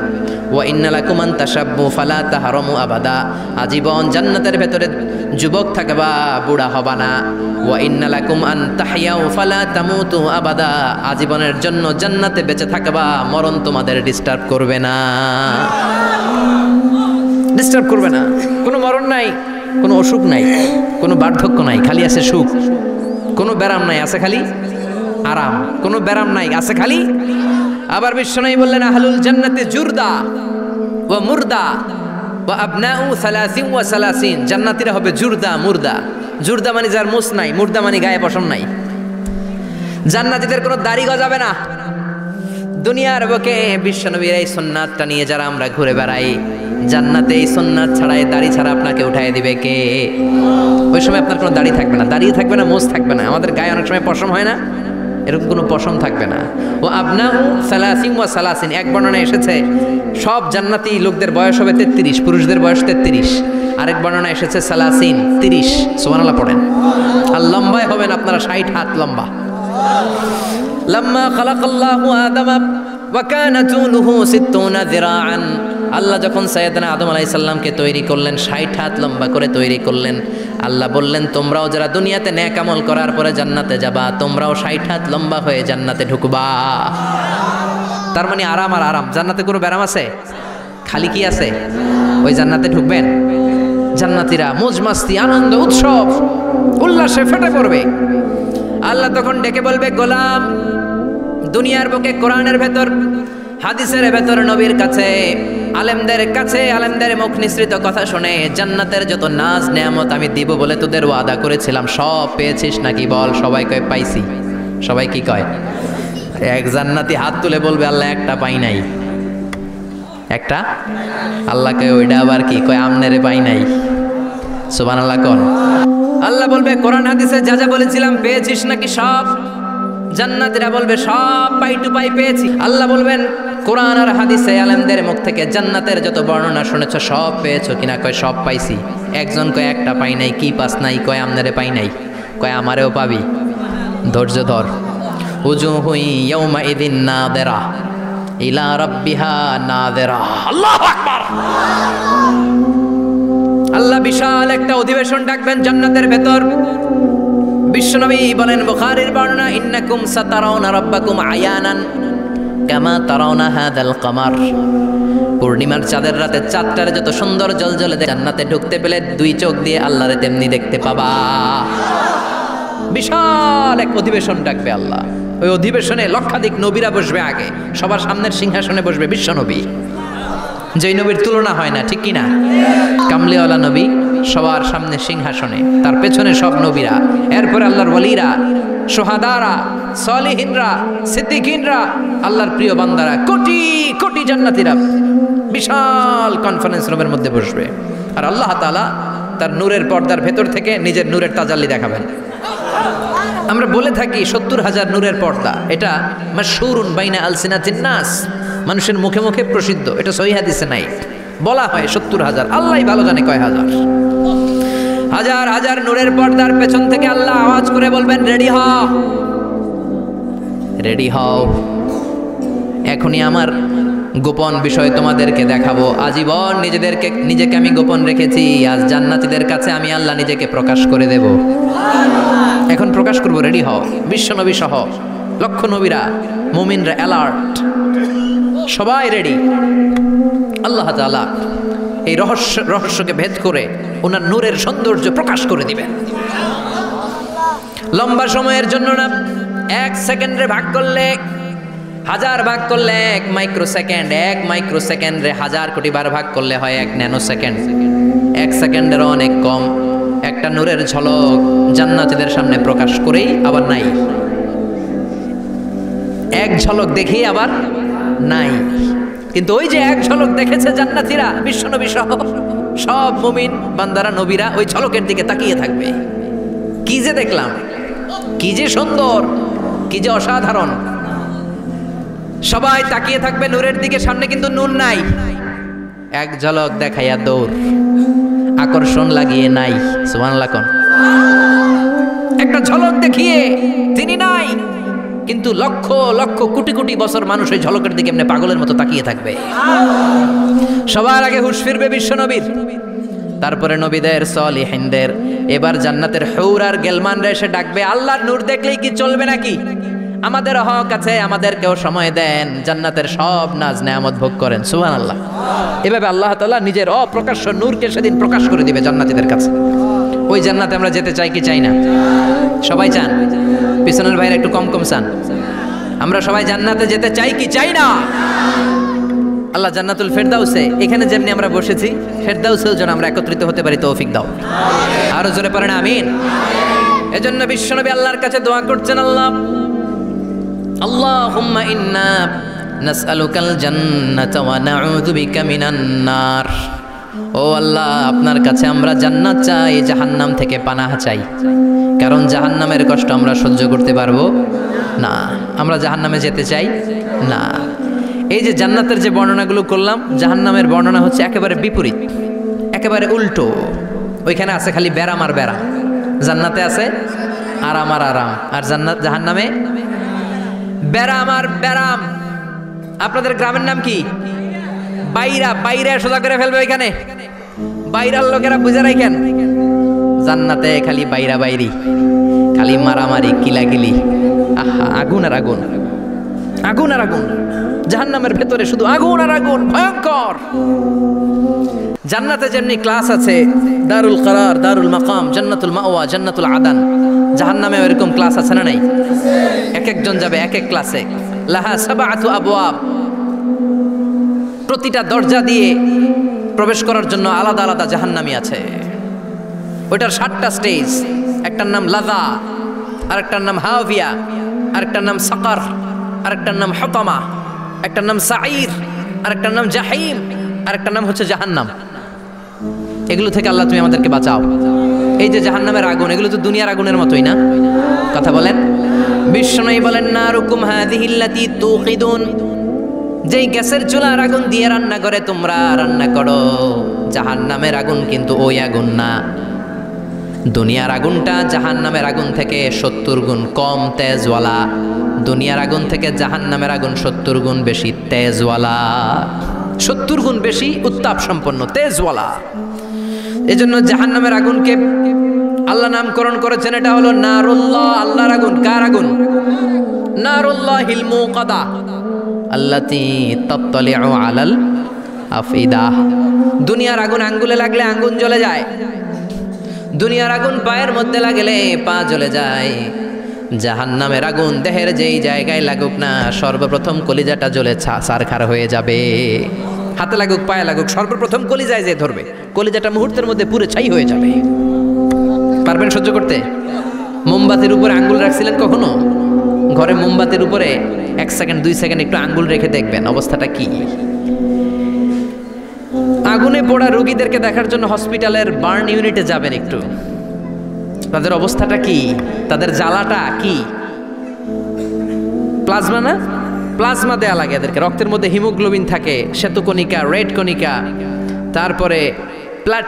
ওয়া ইন্না লাকুম আন তাশাব্বু ফালা তাহরামু আবাদা। আজীবন জান্নাতের ভেতরে যুবক থাকবা, বুড়া হবা না। ওয়া ইন্না লাকুম আন তাহইয়াউ ফালা তামুতু আবাদা। আজীবনের জন্য জান্নাতে বেঁচে থাকবা, মরণ তোমাদের ডিস্টার্ব করবে না। ডিস্টার্ব করবে না। কোনো মরণ নাই, কোনো অসুখ নাই, কোনো বার্ধক্য নাই, খালি আছে সুখ। কোনো ব্যারাম নাই, আছে খালি আরাম। কোনো ব্যারাম নাই, আছে খালি। আবার বিশ্বনবী বললেন, আহলুল জান্নাতি জুরদা ওয়া মুরদা ওয়া আবনাউ 30 ওয়া 30। জান্নাতীরা হবে জুরদা মুরদা। জুরদা মানে যার মুছ নাই, মুরদা মানে গায়ে পশম নাই। জান্নাতীদের কোনো দাড়ি গজাবে না। দুনিয়ার বুকে বিশ্বনবীর এই সুন্নাতটা নিয়ে যারা আমরা ঘুরে বেড়াই, জান্নাতে এই সুন্নাত ছাড়াই দাড়ি ছাড়া আপনাকে উঠায় দিবে কে? ওই সময় আপনার কোনো দাড়ি থাকবে না, দাড়িও থাকবে না, মোজ থাকবে না। আমাদের গায়ে অনেক সময় পশম হয় না, এরকম কোনো পশম থাকবে না। ও আবনাউ 30 ওয়া 30। এক বর্ণনায় এসেছে সব জান্নাতি লোকদের বয়স হবে 33, পুরুষদের বয়স 33। আরেক বর্ণনায় এসেছে 30। সুবহানাল্লাহ পড়েন। আর লম্বায় হবেন আপনারা 60 হাত লম্বা। লাম্মা খালাকাল্লাহু আদামা ওয়া কানা তুলুহু 60 যিরাআন। আল্লাহ যখন সাইয়েদনা আদম আলাইহিস সালামকে তৈরি করলেন, 60 হাত লম্বা করে তৈরি করলেন। আল্লাহ বললেন, তোমরাও যারা দুনিয়াতে নেক আমল করার পরে জান্নাতে যাবা, তোমরাও 60 হাত লম্বা হয়ে জান্নাতে ঢুকবা। তার মানে আরাম আর আরাম। জান্নাতে কোনো ব্যারাম আছে? খালি কি আছে? ওই জান্নাতে ঢুকবেন, জান্নাতীরা মौज মাস্তি আনন্দ উৎসব উল্লাসে ফেটে পড়বে। আল্লাহ তখন ডেকে বলবে, গোলাম, দুনিয়ার বুকে কোরআনের ভেতর, হাদিসের ভেতর, নবীর কাছে, আলেমদের কাছে, আলেমদের মুখ নিঃসৃত কথা শুনে জান্নাতের যত নাজ নেয়ামত আমি দিব বলে তোদের ওয়াদা করেছিলাম, সব পেয়েছিস নাকি বল? সবাই কয় পাইছি। সবাই কি কয়? এক জান্নাতি হাত তুলে বলবে, আল্লাহ একটা পাই নাই। একটা? আল্লাহ কয় ওইটা আবার কি? কয় আমনেরে পাই নাই। সুবহানাল্লাহ কোন? আল্লাহ বলবে, কোরআন হাদিসে যা যা বলেছিলাম পেয়েছিস নাকি সব? জান্নাতীরা বলবে, সব পাই টু পাই পেয়েছি। আল্লাহ বলবেন, কোরআন আর হাদিসে আলেমদের মুখ থেকে জান্নাতের যত বর্ণনা শুনেছ সব পেয়েছো কিনা? কয় সব পাইছি। একজন কয় একটা পাই নাই। কি পাস নাই? কয় আমনেরে পাই নাই। কয় আমারেও পাবি, ধৈর্য ধর। উজুহু ইয়াউমা ইদিন নাদিরা ইলা রাব্বিহা নাদিরা। আল্লাহু আকবার। আল্লাহ বিশাল একটা অধিবেশন ডাকবেন জান্নাতের ভেতর। বিশ্বনবী বলেন, বুখারীর বর্ণনা, ইন্নাকুম সাতারাউনা রাব্বাকুম আয়ানান কামা তারাউনা হাদাল কামার। পূর্ণিমার চাঁদের রাতে চাঁদটারে যত সুন্দর জ্বলজ্বলে জান্নাতে ঢুকতে পেলে 2 চোখ দিয়ে আল্লাহরে তেমনি দেখতে পাবা। বিশাল এক অধিবেশন ডাকবে আল্লাহ। ওই অধিবেশনে লক্ষাধিক নবীরা বসবে। আগে সবার সামনের সিংহাসনে বসবে বিশ্বনবী, যেই নবীর তুলনা হয় না, ঠিক কিনা? কামলিওয়ালা নবী সবার সামনে সিংহাসনে, তার পেছনে সব নবীরা, এরপরে আল্লাহর ওয়ালিরা, শুহাদারা, সালিহিনরা, সিদ্দিকিনরা, আল্লাহর প্রিয় বান্দারা, কোটি কোটি জান্নাতীরা বিশাল কনফারেন্স রুমের মধ্যে বসবে। আর আল্লাহ তাআলা তার নূরের পর্দার ভেতর থেকে নিজের নূরের তাজাল্লি দেখাবেন। আমরা বলে থাকি 70,000 নূরের পর্দা। এটা মাশহুরুন বাইনা আলসিনাতিন নাস, মানুষের মুখে মুখে প্রসিদ্ধ। এটা সহিহ হাদিসে নাই। বলা হয় 70,000, আল্লাহই ভালো জানে কয় হাজার। হাজার হাজার নূরের পর্দার পেছন থেকে আল্লাহ আওয়াজ করে বলবেন, রেডি হও, রেডি হও, এখনই আমার গোপন বিষয় তোমাদেরকে দেখাবো। আজীবন নিজেকে আমি গোপন রেখেছি, আজ জান্নাতীদের কাছে আমি আল্লাহ নিজেকে প্রকাশ করে দেব। এখন প্রকাশ করব, রেডি হও। বিশ্বনবী সহ লক্ষ নবীরা, মুমিনরা অ্যালার্ট, সবাই রেডি। আল্লাহ তাআলা এই রহস্যকে ভেদ করে ওনার নূরের সৌন্দর্য প্রকাশ করে দিবেন। লম্বা সময়ের জন্য না, 1 সেকেন্ডে ভাগ করলে 1000 ভাগ করলে 1 মাইক্রোসেকেন্ড, 1 মাইক্রোসেকেন্ডে 1000 কোটি বার ভাগ করলে হয় 1 ন্যানোসেকেন্ড। 1 সেকেন্ডেরও অনেক কম একটা নূরের ঝলক জান্নাতীদের সামনে প্রকাশ করেই আবার নাই। এক ঝলক দেখেই আবার নাই। কিন্তু ওই যে এক ঝলক দেখেছে জান্নাতীরা, বিশ্বনবী সহ সব মুমিন বান্দারা নবীরা ওই ঝলকের দিকে তাকিয়ে থাকবে। কি যে দেখলাম, কি যে সুন্দর, কি যে অসাধারণ। সবাই তাকিয়ে থাকবে নূরের দিকে, সামনে কিন্তু নূর নাই। এক ঝলক দেখাইয়া দৌড়, আকর্ষণ লাগিয়ে নাই। সুবহানাল্লাহ কোন একটা ঝলক দেখিয়ে তিনি নাই, কিন্তু লক্ষ লক্ষ কোটি কোটি বছর মানুষ ওই ঝলকের দিকে এমনি পাগলের মতো তাকিয়ে থাকবে। সবার আগে হুঁশ ফিরবে বিশ্বনবীর, তারপরে নবীদের, সলিহিনদের। এবার জান্নাতের হুর আর গেলমানরা এসে ডাকবে, আল্লাহর নূর দেখলেই কি চলবে নাকি? আমাদের হক আছে, আমাদেরকেও সময় দেন, জান্নাতের সব নাজ নেয়ামত ভোগ করেন। সুবহানাল্লাহ। এভাবে আল্লাহ তাআলা নিজের অপ্রকাশ্য নূরকে সেদিন প্রকাশ করে দিবে জান্নাতীদের কাছে। ওই জান্নাতে আমরা যেতে চাই কি চাই না? সবাই চান? পিছনের ভাইরা একটু কম কম চান। আমরা সবাই জান্নাতে যেতে চাই কি চাই না? আল্লাহ জান্নাতুল ফেরদাউসে, এখানে যেমনি আমরা বসেছি, ফেরদাউসেও যেন আমরা একত্রিত হতে পারি, তৌফিক দাও। আরো জোরে পড়েন আমিন। এজন্য বিশ্বনবী আল্লাহর কাছে দোয়া করছেন, আল্লাহুম্মা ইন্না নাসআলুকাল জান্নাতা ওয়া নাউযু বিকা মিনান নার। ও আল্লাহ, আপনার কাছে আমরা জান্নাত চাই, জাহান্নাম থেকে পানাহ চাই। কারণ জাহান্নামের কষ্ট আমরা সহ্য করতে পারবো না, আমরা জাহান্নামে যেতে চাই না। এই যে জান্নাতের যে বর্ণনাগুলো করলাম, জাহান্নামের বর্ণনা হচ্ছে একেবারে বিপরীত, একেবারে উল্টো। ওইখানে আছে খালি ব্যারাম আর ব্যারাম, জান্নাতে আছে আরাম আর আরাম। আর জাহান্নামে ব্যারাম আর ব্যারাম। আপনাদের গ্রামের নাম কি? বাইরা। বাইরা সোজা করে ফেলবে ওইখানে, বাইরার লোকেরা বুঝে রাখেন। জান্নাতে খালি বাইরা বাইরি, খালি মারামারি, কিলাকিলি, আহা, আগুন আর আগুন, আগুন আর আগুন। জাহান্নামের ভেতরে শুধু আগুন আর আগুন, ভয়ঙ্কর। জান্নাতে যেমনি ক্লাস আছে, দারুল করার, দারুল মাকাম, জান্নাতুল মাওয়া, জান্নাতুল আদান, জাহান্নামেও এরকম ক্লাস আছে না নাই? এক একজন যাবে এক এক ক্লাসে। লাহা সাবআতু আবওয়াব, প্রতিটা দরজা দিয়ে প্রবেশ করার জন্য আলাদা আলাদা জাহান্নামী আছে। ওইটার 7টা স্টেজ। একটার নাম লাযা, আরেকটার নাম হাভিয়া, আরেকটার নাম সাকার, আরেকটার নাম হুতামা, একটার নাম সাঈর, আরেকটার নাম জাহিম, আরেকটার নাম হচ্ছে জাহান্নাম। এগুলো থেকে আল্লাহ তুমি আমাদেরকে বাঁচাও। এই যে জাহান্নামের আগুন, এগুলো তো দুনিয়ার আগুনের মতোই না? কথা বলেন। বিশ্বনবী বলেন, নারুকুম হাযিহিল্লাতী তুকিদুন, যেই গ্যাসের চুলার আগুন দিয়ে রান্না করে তোমরা রান্না করো, জাহান্নামের আগুন কিন্তু ওই আগুন না। দুনিয়ার আগুনটা জাহান্নামের আগুন থেকে 70 গুণ কম তেজওয়ালা। দুনিয়ার আগুন থেকে জাহান্নামের আগুন 70 গুণ বেশি তেজওয়ালা, 70 গুণ বেশি উত্তাপ সম্পন্ন, তেজওয়ালা। এজন্য জাহান্নামের আগুনকে আল্লাহ নামকরণ করেছেন, এটা হলো নারুল্লাহ, আল্লাহর আগুন। কার আগুন? নারুল্লাহিল মুকাদা আল্লাতী তাত্তালিউ আলাল আফইদা। দুনিয়ার আগুন আঙ্গুলে লাগলে আঙ্গুল জ্বলে যায়, দুনিয়ার আগুন পায়ের মধ্যে লাগলে পা জ্বলে যায়। জাহান্নামের আগুন দেহের যেই জায়গায় লাগুক না, সর্বপ্রথম কলিজাটা জ্বলে ছারখার হয়ে যাবে। হাতে লাগুক, পায়ে লাগুক, সর্বপ্রথম কলিজায় যে ধরবে, কলিজাটা মুহূর্তের মধ্যে পুরো ছাই হয়ে যাবে। পারবেন সহ্য করতে? মোমবাতির উপরে আঙ্গুল রাখছিলেন কখনো? ঘরে মোমবাতির উপরে 1 সেকেন্ড 2 সেকেন্ড একটু আঙ্গুল রেখে দেখবেন অবস্থাটা কি। আগুনে পোড়া রোগীদেরকে দেখার জন্য হসপিটালের বার্ন ইউনিটে যাবেন, একটু তাদের অবস্থাটা কি, তাদের জ্বালাটা কি। প্লাজমা না, প্লাজমা দেয়া লাগে এদেরকে। রক্তের মধ্যে হিমোগ্লোবিন থাকে, শ্বেতকণিকা, রেড কণিকা, তারপরে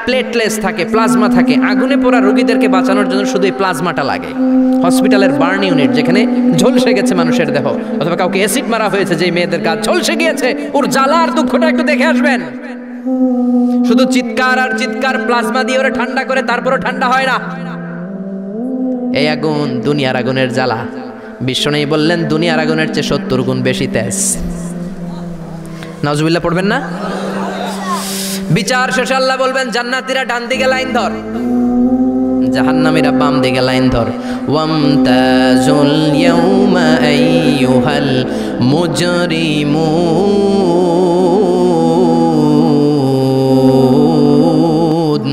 প্লেটলেস থাকে, প্লাজমা থাকে। আগুনে পোড়া রোগীদেরকে বাঁচানোর জন্য শুধু এই প্লাজমাটা লাগে। হসপিটালের বার্ন ইউনিট, যেখানে ঝলসে গেছে মানুষের দেহ, অথবা কাউকে অ্যাসিড মারা হয়েছে, যেই মেয়েদের গা ঝলসে গিয়েছে, ওর জ্বালা আর দুঃখটা একটু দেখে আসবেন। শুধু চিৎকার আর চিৎকার, প্লাজমা দিয়ে ওরা ঠান্ডা করে, তারপরও ঠান্ডা হয় না। এই আগুন দুনিয়ার আগুনের জ্বালা। বিশ্বনবী বললেন, দুনিয়ার আগুনের চেয়ে 70 গুণ বেশি তেজ। নাউজুবিল্লাহ পড়বেন না? বিচার শেষে আল্লাহ বলবেন, জান্নাতীরা ডান দিকে লাইন ধর। জাহান্নামীরা বাম দিকে লাইন ধর, ওয়ামতাজুল ইয়াউমা আইয়ুহাল মুজরিমুন,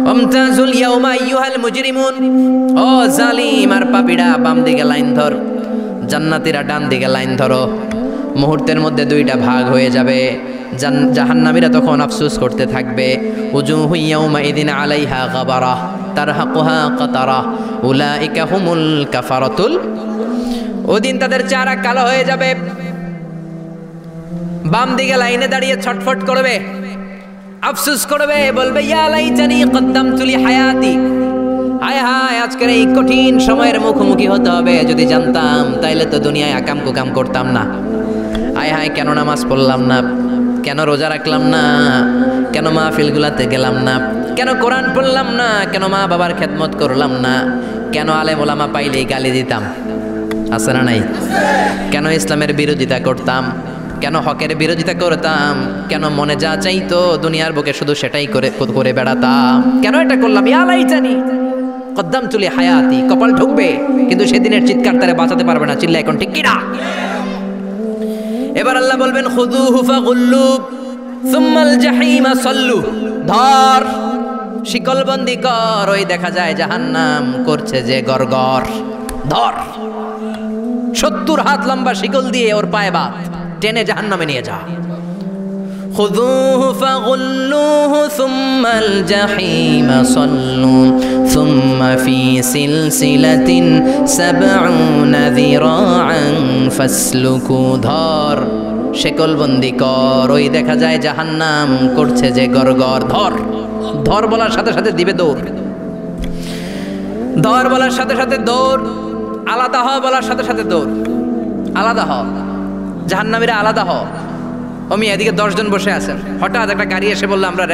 ওয়ামতাজুল ইয়াউমা আইয়ুহাল মুজরিমুন, ও জালিম আর পাপীরা বাম দিকে লাইন ধর, জান্নাতীরা ডান দিকে লাইন ধরো। মুহূর্তের মধ্যে দুইটা ভাগ হয়ে যাবে। জাহান্নামীরা তখন আফসোস করতে থাকবে, উজুহু ইয়াউমা ইদিন আলাইহা গাবারা তারহাকুহা কাতারা উলাইকা হুমুল কাফারাতুল, ওদিন তাদের চেহারা কালো হয়ে যাবে। বাম দিকে লাইনে দাঁড়িয়ে ছটফট করবে, আফসোস করবে, বলবে ইয়া লাইতানি কদ্দামতু লি হায়াতি, হায় হায় আজকের এই কঠিন সময়ের মুখোমুখি হতে হবে, যদি জানতাম তাইলে তো দুনিয়ায় আকাম কুকাম করতাম না। হায় হায় কেন নামাজ পড়লাম না, কেন রোজা রাখলাম না, কেন মাহফিলগুলাতে গেলাম না, কেন কোরআন পড়লাম না, কেন মা বাবার খেদমত করলাম না, কেন আলেম ওলামা পাইলেই গালি দিতাম, আছে না নাই? কেন ইসলামের বিরোধিতা করতাম, কেন হকের বিরোধিতা করতাম, কেন মনে যা চাইতো দুনিয়ার বুকে শুধু সেটাই করে বেড়াতাম, কেন এটা করলাম? ইয়া লাইতানি কদ্দামতু লি হায়াতি, কপাল ঢুকবে কিন্তু সেদিনের চিৎকার তারে বাঁচাতে পারবে না। চিল্লা এখন ঠিক কিনা? এবার আল্লাহ বলবেন খুযুহু ফাগুল্লু সুম্মাল জাহিমা সাল্লু, ধর শিকলবন্দি কর, ওই দেখা যায় জাহান্নাম করছে যে গরগর, ধর 70 হাত লম্বা শিকল দিয়ে ওর পায়ে বাঁধ, টেনে জাহান্নামে নিয়ে যা। খুযুহু ফাগুল্লুহু সুম্মাল জাহিমা সাল্লু সুম্মা ফি সিলসিলাতিন 70 যিরাআন ফাসলুকু, ধর শিকলবন্দি কর, ওই দেখা যায় জাহান্নাম করছে যে গরগর, ধর। ধর বলার সাথে সাথে দিবে দৌড়, ধর বলার সাথে সাথে দৌড়, আলাদা হ বলার সাথে সাথে দৌড়, আলাদা হ, জাহান্নামীরা আলাদা হ। আমি এদিকে 10 জন বসে আছেন, হঠাৎ একটা গাড়ি এসে বললো আমরা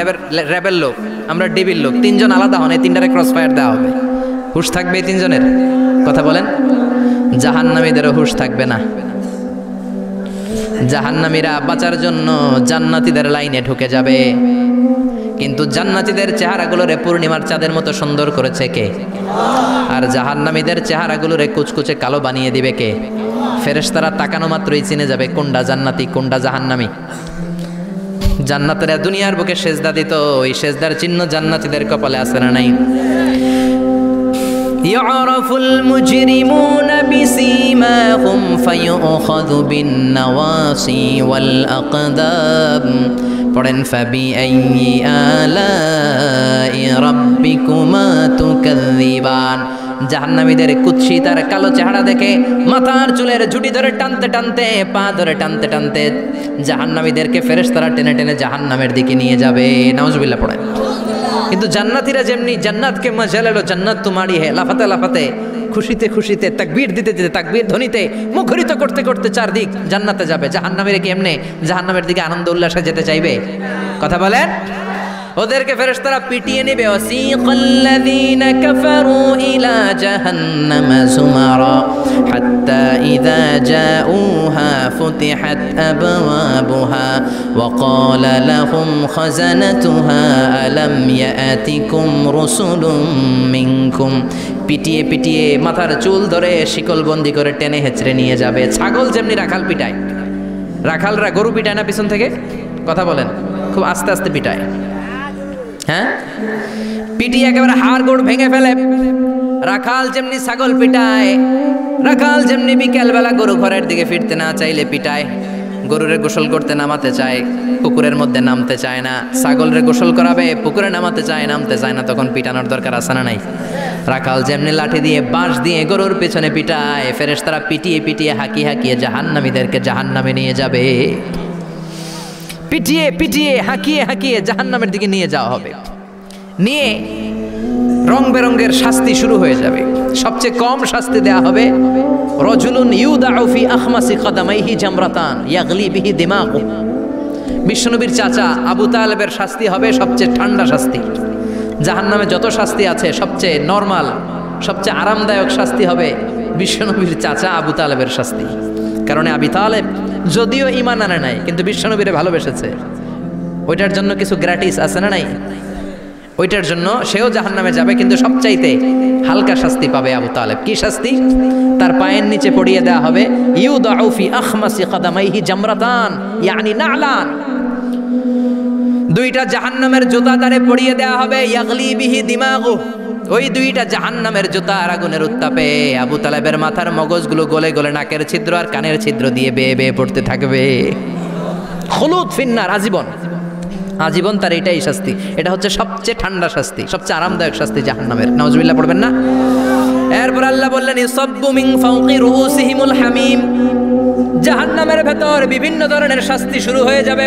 র্যাবের লোক, আমরা ডিবির লোক, 3 জন আলাদা হন, এই 3টারে ক্রস ফায়ার দেওয়া হবে। হুশ থাকবে এই 3 জনের? কথা বলেন। জাহান্নামীদেরও হুশ থাকবে না। জাহান্নামীরা বাঁচার জন্য জান্নাতীদের লাইনে ঢুকে যাবে, কিন্তু জান্নাতীদের চেহারাগুলোরে পূর্ণিমার চাঁদের মতো সুন্দর করেছে কে? আর জাহান্নামীদের চেহারাগুলোরে কুচকুচে কালো বানিয়ে দিবে কে? ফেরেশতারা তাকানো মাত্রই চিনে যাবে কোনটা জান্নাতি কোনটা জাহান্নামী। জান্নাতীরা দুনিয়ার বুকে সেজদা দিত, ওই সেজদার চিহ্ন জান্নাতীদের কপালে আছে না নাই? ইয়ারাফুল মুজরিমুনা বিসীমাহুম ফায়ুখাযু বিন নাওয়াসি ওয়াল আকদাম, পড়েন ফাবিআইয়ি আলাই রাব্বিকুমা তুকাযযিবান। জাহান্নামীদের কুৎসিত আর কালো চেহারা দেখে মাথার চুলের ঝুঁটি ধরে টানতে টানতে, পা ধরে টানতে টানতে জাহান্নামীদেরকে ফেরেশতারা টেনে টেনে জাহান্নামের দিকে নিয়ে যাবে। নাউজুবিল্লাহ পড়েন। কিন্তু জান্নাতীরা যেমনি জান্নাতকে মজা লেলো, জান্নাত তোমারই হে, লাফাতে লাফাতে খুশিতে খুশিতে তাকবীর দিতে দিতে তাকবীর ধ্বনিতে মুখরিত করতে করতে চারদিক জান্নাতে যাবে। জাহান্নামীরা কি এমনি জাহান্নামের দিকে আনন্দ উল্লাসে যেতে চাইবে? কথা বলেন। ওদেরকে ফেরেশতারা পিটিয়ে নেবে। ওয়াসিকাল্লাযীনা কাফারু ইলা জাহান্নামা যুমারা হাত্তা ইযা জাউহা ফুতিহাত আবওয়াবুহা ওয়া ক্বালা লাহুম খাযানাতুহা আলাম ইয়াতিকুম রাসূলুম মিনকুম। পিটিয়ে পিটিয়ে মাথার চুল ধরে শিকলবন্দি করে টেনে হেঁচড়ে নিয়ে যাবে। ছাগল যেমনি রাখাল পিটায়, রাখালরা গরু পিটায় না পিছন থেকে? কথা বলেন। খুব আস্তে আস্তে পিটায়, হ্যাঁ, পিটিয়ে একেবারে হাড় গোড় ভেঙে ফেলে। রাখাল যেমনি ছাগল পিটায়, রাখাল যেমনি বিকেলবেলা গরু ঘরের দিকে ফিরতে না চাইলে পিটায়, গরুরে গোসল করতে নামাতে চায়, পুকুরের মধ্যে নামতে চায় না, ছাগলরে গোসল করাবে, পুকুরে নামাতে চায়, নামতে চায় না, তখন পিটানোর দরকার আছে না নাই? রাখাল যেমনি লাঠি দিয়ে বাঁশ দিয়ে গরুর পেছনে পিটায়, ফেরেশতারা পিটিয়ে পিটিয়ে হাঁকিয়ে হাঁকিয়ে জাহান্নামীদেরকে জাহান্নামে নিয়ে যাবে। পিটিয়ে পিটিয়ে হাঁকিয়ে হাঁকিয়ে জাহান্নামের দিকে নিয়ে যাওয়া হবে। নিয়ে রং বেরঙ্গের শাস্তি শুরু হয়ে যাবে। সবচেয়ে কম শাস্তি দেয়া হবে রজুলুন ইউদাউ ফি আখমাসি কদামাইহি জামরাতান ইয়াগলি বিহি দিমাগু। বিশ্বনবীর চাচা আবু তালেবের শাস্তি হবে সবচেয়ে ঠান্ডা শাস্তি। জাহান্নামে যত শাস্তি আছে সবচেয়ে নরমাল, সবচেয়ে আরামদায়ক শাস্তি হবে বিশ্বনবীর চাচা আবু তালেবের শাস্তি। কারণ আবু তালেব যদিও ঈমান আনে নাই, কিন্তু বিশ্বনবীরে ভালোবেসেছে, ওইটার জন্য কিছু গ্র্যাটিস আছে না নাই? ওইটার জন্য সেও জাহান্নামে যাবে, কিন্তু সবচাইতে হালকা শাস্তি পাবে আবু তালেব। কি শাস্তি? তার পায়ের নিচে পড়িয়ে দেওয়া হবে ইউদাউ ফি আখমাসি কদামাইহি জামরাতান ইয়ানি নালান, দুইটা জাহান্নামের জুতা তারে পড়িয়ে দেওয়া হবে, ইয়াগলি বিহি দিমাগু, ওই দুইটা জাহান্নামের জুতা আর আগুনের উত্তাপে আবু তালেবের মাথার মগজগুলো গলে গলে নাকের ছিদ্র আর কানের ছিদ্র দিয়ে বেয়ে বেয়ে পড়তে থাকবে। খুলুদ ফিন্নার, আজীবন, আজীবন তার এটাই শাস্তি। এটা হচ্ছে সবচেয়ে ঠান্ডা শাস্তি, সবচেয়ে আরামদায়ক শাস্তি জাহান্নামের। নাউজুবিল্লাহ পড়বেন না? এরপর আল্লাহ বললেন ইসাব্বু মিন ফাওকি রুউসিহিমুল হামিম, জাহান্নামের ভেতর বিভিন্ন ধরনের শাস্তি শুরু হয়ে যাবে।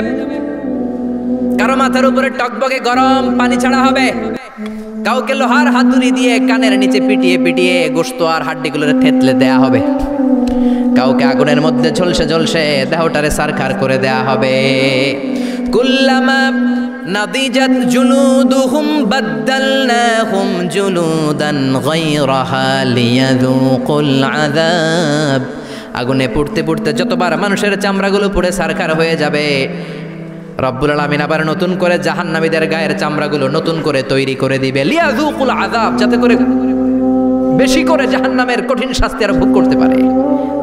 কারো মাথার উপরে টকবকে গরম পানি ছাড়া হবে, কাউকে লোহার হাতুড়ি দিয়ে কানের নিচে পিটিয়ে পিটিয়ে গোশত আর হাড্ডিগুলোরে থেতলে দেয়া হবে, কাউকে আগুনের মধ্যে ঝলসে ঝলসে দেহটারে সারখার করে দেয়া হবে। কুল্লামা নাদিজাত জুলুদুহুম বাদদালনাহুম জুলুদান গায়রাহা লিয়াযুকুল আযাব, আগুনে পুড়তে পুড়তে যতবার মানুষের চামড়াগুলো পুড়ে সারখার হয়ে যাবে, রব্বুল আলামিন আবার নতুন করে জাহান্নামীদের গায়ের চামড়াগুলো নতুন করে তৈরি করে দিবে, লিয়াযুকুল আযাব, যাতে করে বেশি করে জাহান্নামের কঠিন শাস্তি আর ভোগ করতে পারে।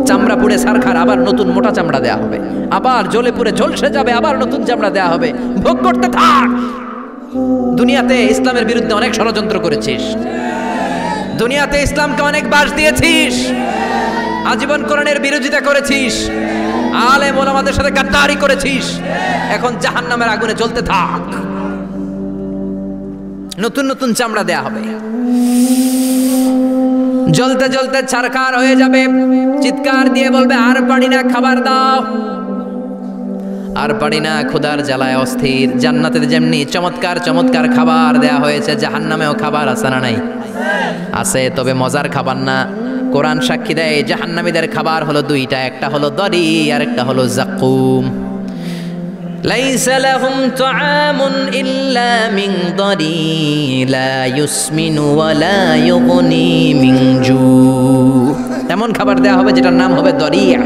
চামড়া পুড়ে সারখার, আবার নতুন মোটা চামড়া দেয়া হবে, আবার জ্বলে পুড়ে ঝলসে যাবে, আবার নতুন চামড়া দেয়া হবে, ভোগ করতে থাক। দুনিয়াতে ইসলামের বিরুদ্ধে অনেক ষড়যন্ত্র করেছিস, দুনিয়াতে ইসলামকে অনেক বাস দিয়েছিস, আজীবন কোরআনের বিরোধিতা করেছিস, আলেম ওলামাদের সাথে গাদ্দারি করেছিস, এখন জাহান্নামের আগুনে জ্বলতে থাক। নতুন নতুন চামড়া দেয়া হবে, জ্বলতে জ্বলতে ছারখার হয়ে যাবে, চিৎকার দিয়ে বলবে আর পারি না, খাবার দাও, আর পারি না, ক্ষুধার জ্বালায় অস্থির। জান্নাতে যেমনি চমৎকার চমৎকার খাবার দেয়া হয়েছে, জাহান্নামেও খাবার আছে না নাই? আছে, তবে মজার খাবার না। কোরআন সাক্ষী দেয় জাহান্নামীদের খাবার হলো দুইটা, একটা হলো দরি আর একটা হলো যাকুম। লাইসা লাহুম তুআমুন ইল্লা মিন দরি লা ইউসমিনু ওয়া লা ইউগনি মিন জু, এমন খাবার দেয়া হবে যেটার নাম হবে দরিয়া,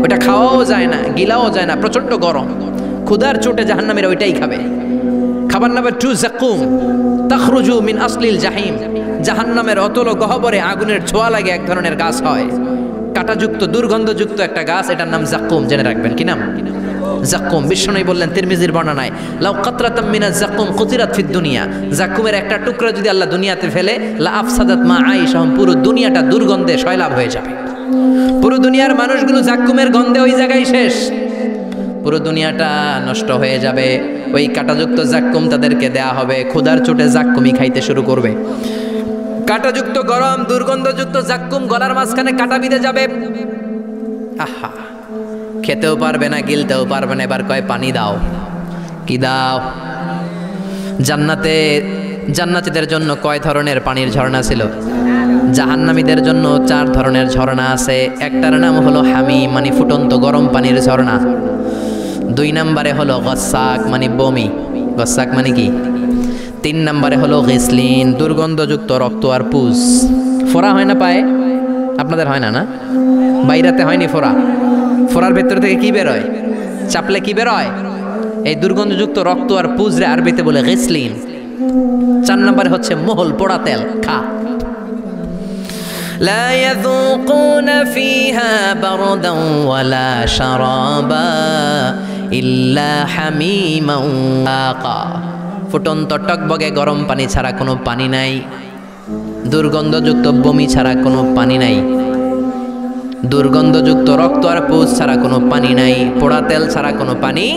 ওটা খাওয়াও যায় না, গিলাও যায় না, প্রচন্ড গরম, ক্ষুধার চোটে জাহান্নামীরা ওইটাই খাবে। খাবার নাম্বার 2 যাকুম, তাখরুজু মিন আসলিল জাহিম, জাহান্নামের অতল গহ্বরে আগুনের ছোঁয়া লাগে এক ধরনের গাছ হয়, কাঁটাযুক্ত দুর্গন্ধযুক্ত একটা গাছ, এটার নাম যাকুম। জেনে রাখবেন কি নাম? যাকুম। বিশ্বনবী বললেন তিরমিজির বর্ণনায়, লাউ কাতরাতাম মিনাজ যাকুম কুতিরাত ফিদ দুনিয়া, যাকুমের একটা টুকরা যদি আল্লাহ দুনিয়াতে ফেলে, লা আফসাদাত মা আইশাহুম, পুরো দুনিয়াটা দুর্গন্ধে সয়লাব হয়ে যাবে, পুরো দুনিয়ার মানুষগুলো যাকুমের গন্ধে ওই জায়গায় শেষ, পুরো দুনিয়াটা নষ্ট হয়ে যাবে। ওই কাঁটাযুক্ত যাকুম তাদেরকে দেয়া হবে, ক্ষুধার চোটে যাকুমই খাইতে শুরু করবে। কাঁটাযুক্ত গরম দুর্গন্ধযুক্ত যাকুম গলার মাঝখানে কাঁটা বিঁধে যাবে, আহা, খেতেও পারবে না, গিলতেও পারবে না। এবার কয় পানি দাও। কি দাও? জান্নাতীদের জন্য কয় ধরনের পানির ঝর্ণা ছিল? জাহান্নামীদের জন্য 4 ধরনের ঝর্ণা আছে। একটার নাম হলো হামিম, মানে ফুটন্ত গরম পানির ঝর্ণা। 2 নম্বরে হলো গসাক, মানে বমি, গসাক মানে কি? 3 নম্বরে হলো গিসলিন, দুর্গন্ধযুক্ত রক্ত আর পুজ। ফোড়া হয় না পায়ে? আপনাদের হয় না? না, বাইরাতে হয়নি ফোড়া? ফোড়ার ভেতর থেকে কি বেরোয়? চাপলে কি বেরোয়? এই দুর্গন্ধযুক্ত রক্ত আর পুজরে আরবিতে বলে গিসলিন। 4 নম্বরে হচ্ছে মোহল, পোড়া তেল, খা। لا يذوقون فيها بردا ولا شرابا إلا حميما وغساقا, ফুটন্ত টকবগে গরম পানি ছাড়া কোনো পানি নাই, দুর্গন্ধযুক্ত বমি ছাড়া কোনো পানি নাই, দুর্গন্ধযুক্ত রক্ত আর পুজ ছাড়া কোনো পানি নাই, পোড়া তেল ছাড়া কোনো পানি।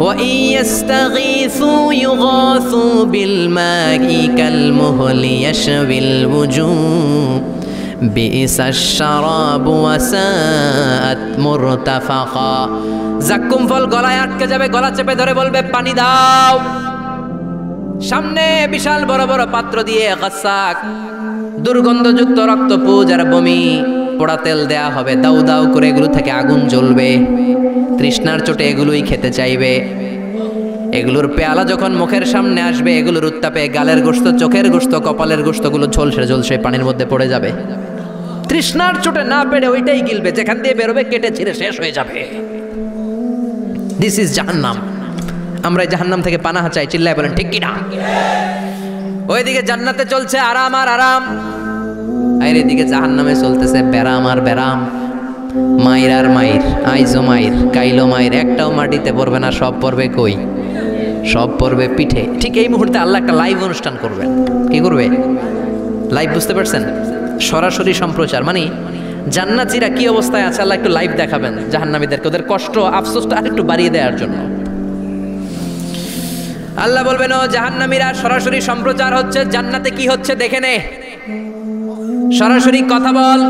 وَإِن يَسْتَغِيثُوا يُغَاثُوا بِالْمَاءِ كَالْمُهْلِ يَشْوِي الْوُجُوهَ بِئْسَ الشَّرَابُ وَسَاءَتْ مُرْتَفَقًا। যাক্কুম ফল গলায় আটকে যাবে, গলা চেপে ধরে বলবে পানি দাও। সামনে বিশাল বড় বড় পাত্র দিয়ে গাসাক, দুর্গন্ধযুক্ত রক্ত, পুজ আর বমি, পোড়া তেল দেয়া হবে, দাউ দাউ করে এগুলো থেকে আগুন জ্বলবে। তৃষ্ণার চোটে এগুলোই খেতে চাইবে। এগুলোর পেয়ালা যখন মুখের সামনে আসবে, এগুলোর উত্তাপে গালের গোশত, চোখের গোশত, কপালের গোশতগুলো ঝলসে ঝলসে পানির মধ্যে পড়ে যাবে। তৃষ্ণার চোটে না পেরে ওইটাই গিলবে, যেখান দিয়ে বেরোবে কেটে ছিঁড়ে শেষ হয়ে যাবে। দিস ইজ জাহান্নাম। আমরা জাহান্নাম থেকে পানাহা চাই, চিল্লায় বলেন ঠিক কিনা? ওইদিকে জান্নাতে চলছে আরাম আর আরাম, আর এদিকে জাহান্নামে চলতেছে ব্যারাম আর ব্যারাম, মাইর আর মাইর, আইজো মাইর কাইলো মাইর, একটাও মাটিতে পড়বে না, সব পড়বে কই? সব পড়বে পিঠে। ঠিক এই মুহূর্তে আল্লাহ একটা লাইভ অনুষ্ঠান করবেন। কি করবে? লাইভ, বুঝতে পারছেন? সরাসরি সম্প্রচার, মানে জান্নাতীরা কি অবস্থায় আছে আল্লাহ একটু লাইভ দেখাবেন জাহান্নামীদেরকে, ওদের কষ্ট আফসোসটা আর একটু বাড়িয়ে দেওয়ার জন্য। আল্লাহ বলবেন, ও জাহান্নামীরা, সরাসরি সম্প্রচার হচ্ছে, জান্নাতে কি হচ্ছে দেখে নে, সরাসরি কথা বল,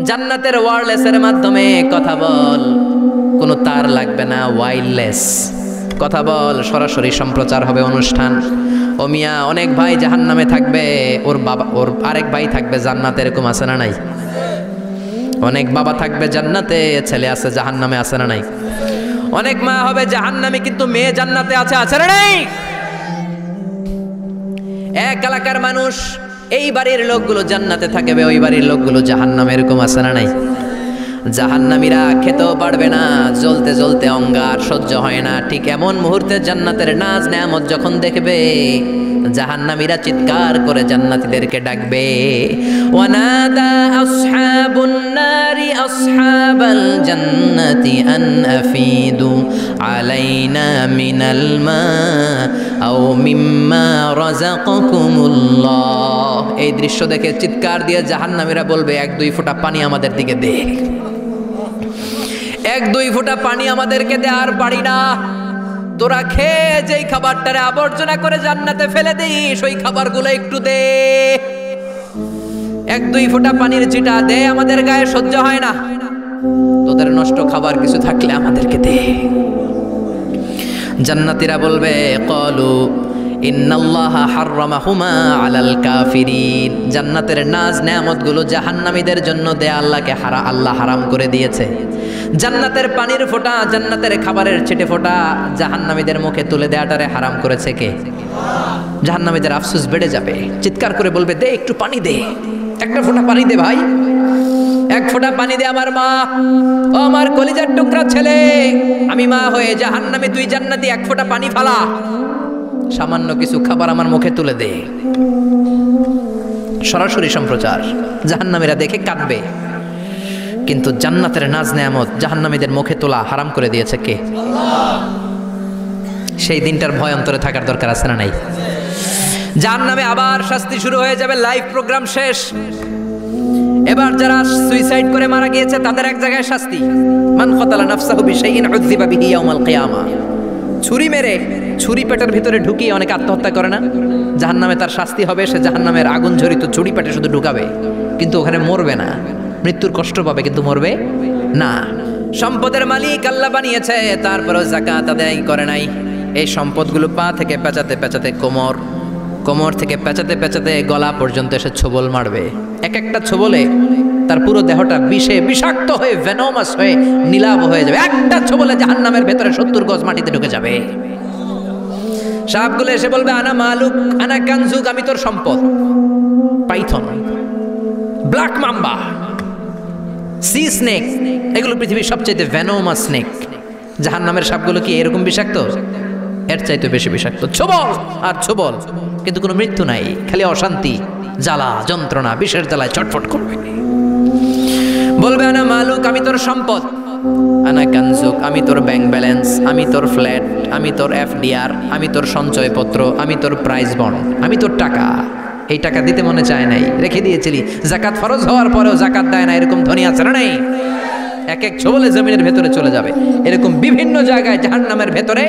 জান্নাতের ওয়্যারলেসের মাধ্যমে কথা বল, কোনো তার লাগবে না, ওয়্যারলেস কথা বল, সরাসরি সম্প্রচার হবে অনুষ্ঠান। ও মিয়া, অনেক ভাই জাহান্নামে থাকবে, ওর বাবা, ওর আরেক ভাই থাকবে জান্নাতে, এরকম আছে না নাই? অনেক বাবা থাকবে জান্নাতে, ছেলে আছে জাহান্নামে, আছে না নাই? অনেক মা হবে জাহান্নামে কিন্তু মেয়ে জান্নাতে আছে, আছে না নাই? এক এলাকার মানুষ, এই বাড়ির লোকগুলো জান্নাতে থাকবে, ওই বাড়ির লোকগুলো জাহান্নামে, এরকম আছে না নাই? জাহান্নামীরা খেতেও পারবে না, জ্বলতে জ্বলতে অঙ্গার সহ্য হয় না। ঠিক এমন মুহূর্তে জান্নাতের নাজ নেয়ামত যখন দেখবে, জাহান্নামীরা চিৎকার করে জান্নাতীদেরকে ডাকবে, ওয়ানাদা আসহাবুন নারি আসহাবাল জান্নাতি আন আফিদু আলাইনা মিনাল মা আও মিম্মা রাযাকাকুমুল্লাহ। এই দৃশ্য দেখে চিৎকার দিয়ে জাহান্নামীরা বলবে, 1-2 ফোঁটা পানি আমাদের দিকে দে, 1-2 ফোঁটা পানি আমাদেরকে দে, আর পারি না, তোরা খেয়ে যেই খাবারটারে আবর্জনা করে জান্নাতে ফেলে দিস, ওই খাবারগুলো একটু দে, 1-2 ফোঁটা পানির ছিটা দে, আমাদের গায়ে সহ্য হয় না, তোদের নষ্ট খাবার কিছু থাকলে আমাদেরকে দে। জান্নাতীরা বলবে, ক্বালু ইন্নাল্লাহা হাররামাহুমা আলাল কাফিরিন, জান্নাতের নাজ নেয়ামতগুলো জাহান্নামীদের জন্য দেয়া আল্লাহকে আল্লাহ হারাম করে দিয়েছে। জান্নাতের পানির ফোঁটা, জান্নাতের খাবারের ছিটে ফোঁটা জাহান্নামীদের মুখে তুলে দেয়াটারে হারাম করেছে কে? জাহান্নামীদের আফসোস বেড়ে যাবে, চিৎকার করে বলবে, দে একটু পানি দে, 1 ফোঁটা পানি দে ভাই, 1 ফোঁটা পানি দে আমার মা, ও আমার কলিজার টুকরা ছেলে, আমি মা হয়ে জাহান্নামে, তুই জান্নাতি, 1 ফোঁটা পানি ফালা, সামান্য কিছু খাবার আমার মুখে তুলে দে। সরাসরি সম্প্রচার, জাহান্নামীরা দেখে কাঁদবে, কিন্তু জান্নাতের নাজ নেয়ামত জাহান্নামীদের মুখে তোলা হারাম করে দিয়েছে কে? সেই দিনটার ভয় অন্তরে থাকার দরকার আছে না নাই? জাহান্নামে আবার শাস্তি শুরু হয়ে যাবে, লাইভ প্রোগ্রাম শেষ। এবার যারা সুইসাইড করে মারা গিয়েছে তাদের এক জায়গায় শাস্তি, মান কাতালা নাফসাহু বিশাইইন উযযিবা বিহি ইয়াউমাল কিয়ামা। ছুরি মেরে, ছুরি পেটের ভিতরে ঢুকিয়ে অনেকে আত্মহত্যা করে না? জাহান্নামে তার শাস্তি হবে, সে জাহান্নামের আগুন ঝরিত ছুরি পেটে শুধু ঢুকাবে, কিন্তু ওখানে মরবে না, মৃত্যুর কষ্ট পাবে কিন্তু মরবে না। সম্পদের মালিক আল্লাহ বানিয়েছে, তারপরেও যাকাত আদায় করে নাই। এই সম্পদগুলো পা থেকে পেঁচাতে পেঁচাতে কোমর, কোমর থেকে পেঁচাতে পেঁচাতে গলা পর্যন্ত এসে ছোবল মারবে। এক একটা ছোবলে তার পুরো দেহটা বিষে বিষাক্ত হয়ে, ভেনোমাস হয়ে নীলাভ হয়ে যাবে। একটা ছোবলে জাহান্নামের ভেতরে 70 গজ মাটিতে ঢুকে যাবে। সাপগুলো এসে বলবে, আনা মালুক আনা কানজুক, আমি তোর সম্পদ। Python, black mamba, C snake, এগুলো পৃথিবীর সবচেয়ে ভেনোমাস স্নেক। জাহান্নামের সাপগুলো কি এরকম বিষাক্ত? এর চাইতে বেশি বিষাক্ত। ছোবল আর ছোবল, কিন্তু কোনো মৃত্যু নাই, খালি অশান্তি, জ্বালা যন্ত্রণা, বিষের জ্বালায় ছটফট করবে। বলবে, আনা মালুক, আমি তোর সম্পদ। আনা কানজুক, আমি তোর ব্যাংক ব্যালেন্স, আমি তোর ফ্ল্যাট, আমি তোর এফডিআর, আমি তোর সঞ্চয়পত্র, আমি তোর প্রাইজ বন্ড, আমি তোর টাকা। এই টাকা দিতে মনে চায় নাই, রেখে দিয়েছিলি, জাকাত ফরজ হওয়ার পরেও জাকাত দেয় না, এরকম ধনী আছে না নাই? এক এক ছোবলে জমিনের ভেতরে চলে যাবে। এরকম বিভিন্ন জায়গায় জাহান্নামের ভেতরে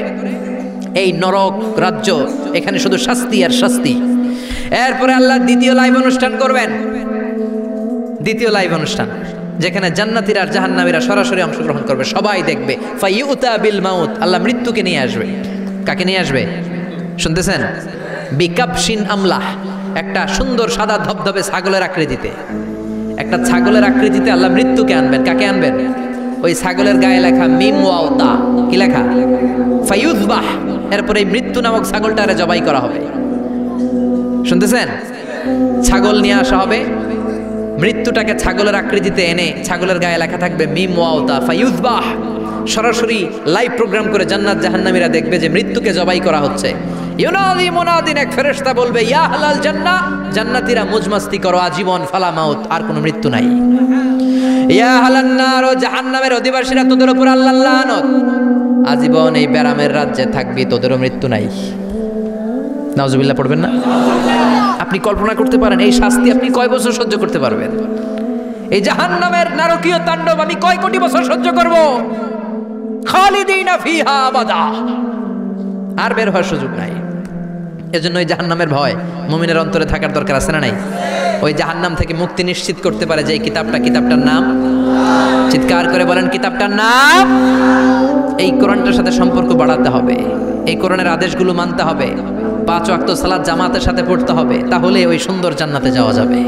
এই নরক রাজ্য, এখানে শুধু শাস্তি আর শাস্তি। এরপরে আল্লাহ দ্বিতীয় লাইভ অনুষ্ঠান করবেন, দ্বিতীয় লাইভ অনুষ্ঠান, যেখানে জান্নাতীরা আর জাহান্নামীরা সরাসরি অংশগ্রহণ করবে, সবাই দেখবে। ফাইউতা বিল মাউত, আল্লাহ মৃত্যুকে নিয়ে আসবে। কাকে নিয়ে আসবে শুনতেছেন? বিকাবশিন আমলাহ, একটা সুন্দর সাদা ধবধবে ছাগলের আকৃতিতে, একটা ছাগলের আকৃতিতে আল্লাহ মৃত্যুকে আনবেন। কাকে আনবেন? ওই ছাগলের গায়ে লেখা মিম ওয়াও তা, কি লেখা? ফায়ুযবাহ। এরপরে এই মৃত্যু নামক ছাগলটারে জবাই করা হবে। শুনতেছেন? ছাগল নিয়ে আসা হবে, মৃত্যুটাকে ছাগলের আকৃতিতে এনে ছাগলের গায়ে লেখা থাকবে মিম ওয়াও তা ফায়ুযবাহ। সরাসরি লাইভ প্রোগ্রাম করে জান্নাত জাহান্নামীরা দেখবে যে মৃত্যুকে জবাই করা হচ্ছে। ইউনাদি মুনাদিন, এক ফেরেশতা বলবে ইয়া আহলাল জান্নাহ, জান্নাতীরা মুজমাস্তি করো আজীবন, ফালা মাউত, আর কোনো মৃত্যু নাই। ইয়া আহলান নার, ও জাহান্নামের অধিবাসীরা তোদের উপর আল্লাহর লানত, আজীবন এই ব্যারামের রাজ্যে থাকবি, তোদেরও মৃত্যু নাই। নাউজুবিল্লাহ পড়বেন না? আপনি কল্পনা করতে পারেন এই শাস্তি আপনি কয় বছর সহ্য করতে পারবেন? এই জাহান্নামের নারকীয় তাণ্ডব আমি কয় কোটি বছর সহ্য করব? খালিদিনা ফিহা আবাদা, আর বের হওয়ার সুযোগ নাই। এজন্য ওই জাহান্নামের ভয় মুমিনের অন্তরে থাকার দরকার আছে না নাই? ওই জাহান্নাম থেকে মুক্তি নিশ্চিত করতে পারে যে কিতাবটার নাম, চিৎকার করে বলেন কিতাবটার নাম। এই কোরআনটার সাথে সম্পর্ক বাড়াতে হবে, এই কোরআনের আদেশগুলো মানতে হবে, 5 ওয়াক্ত সালাত জামাতের সাথে পড়তে হবে, তাহলে ওই সুন্দর জান্নাতে যাওয়া যাবে।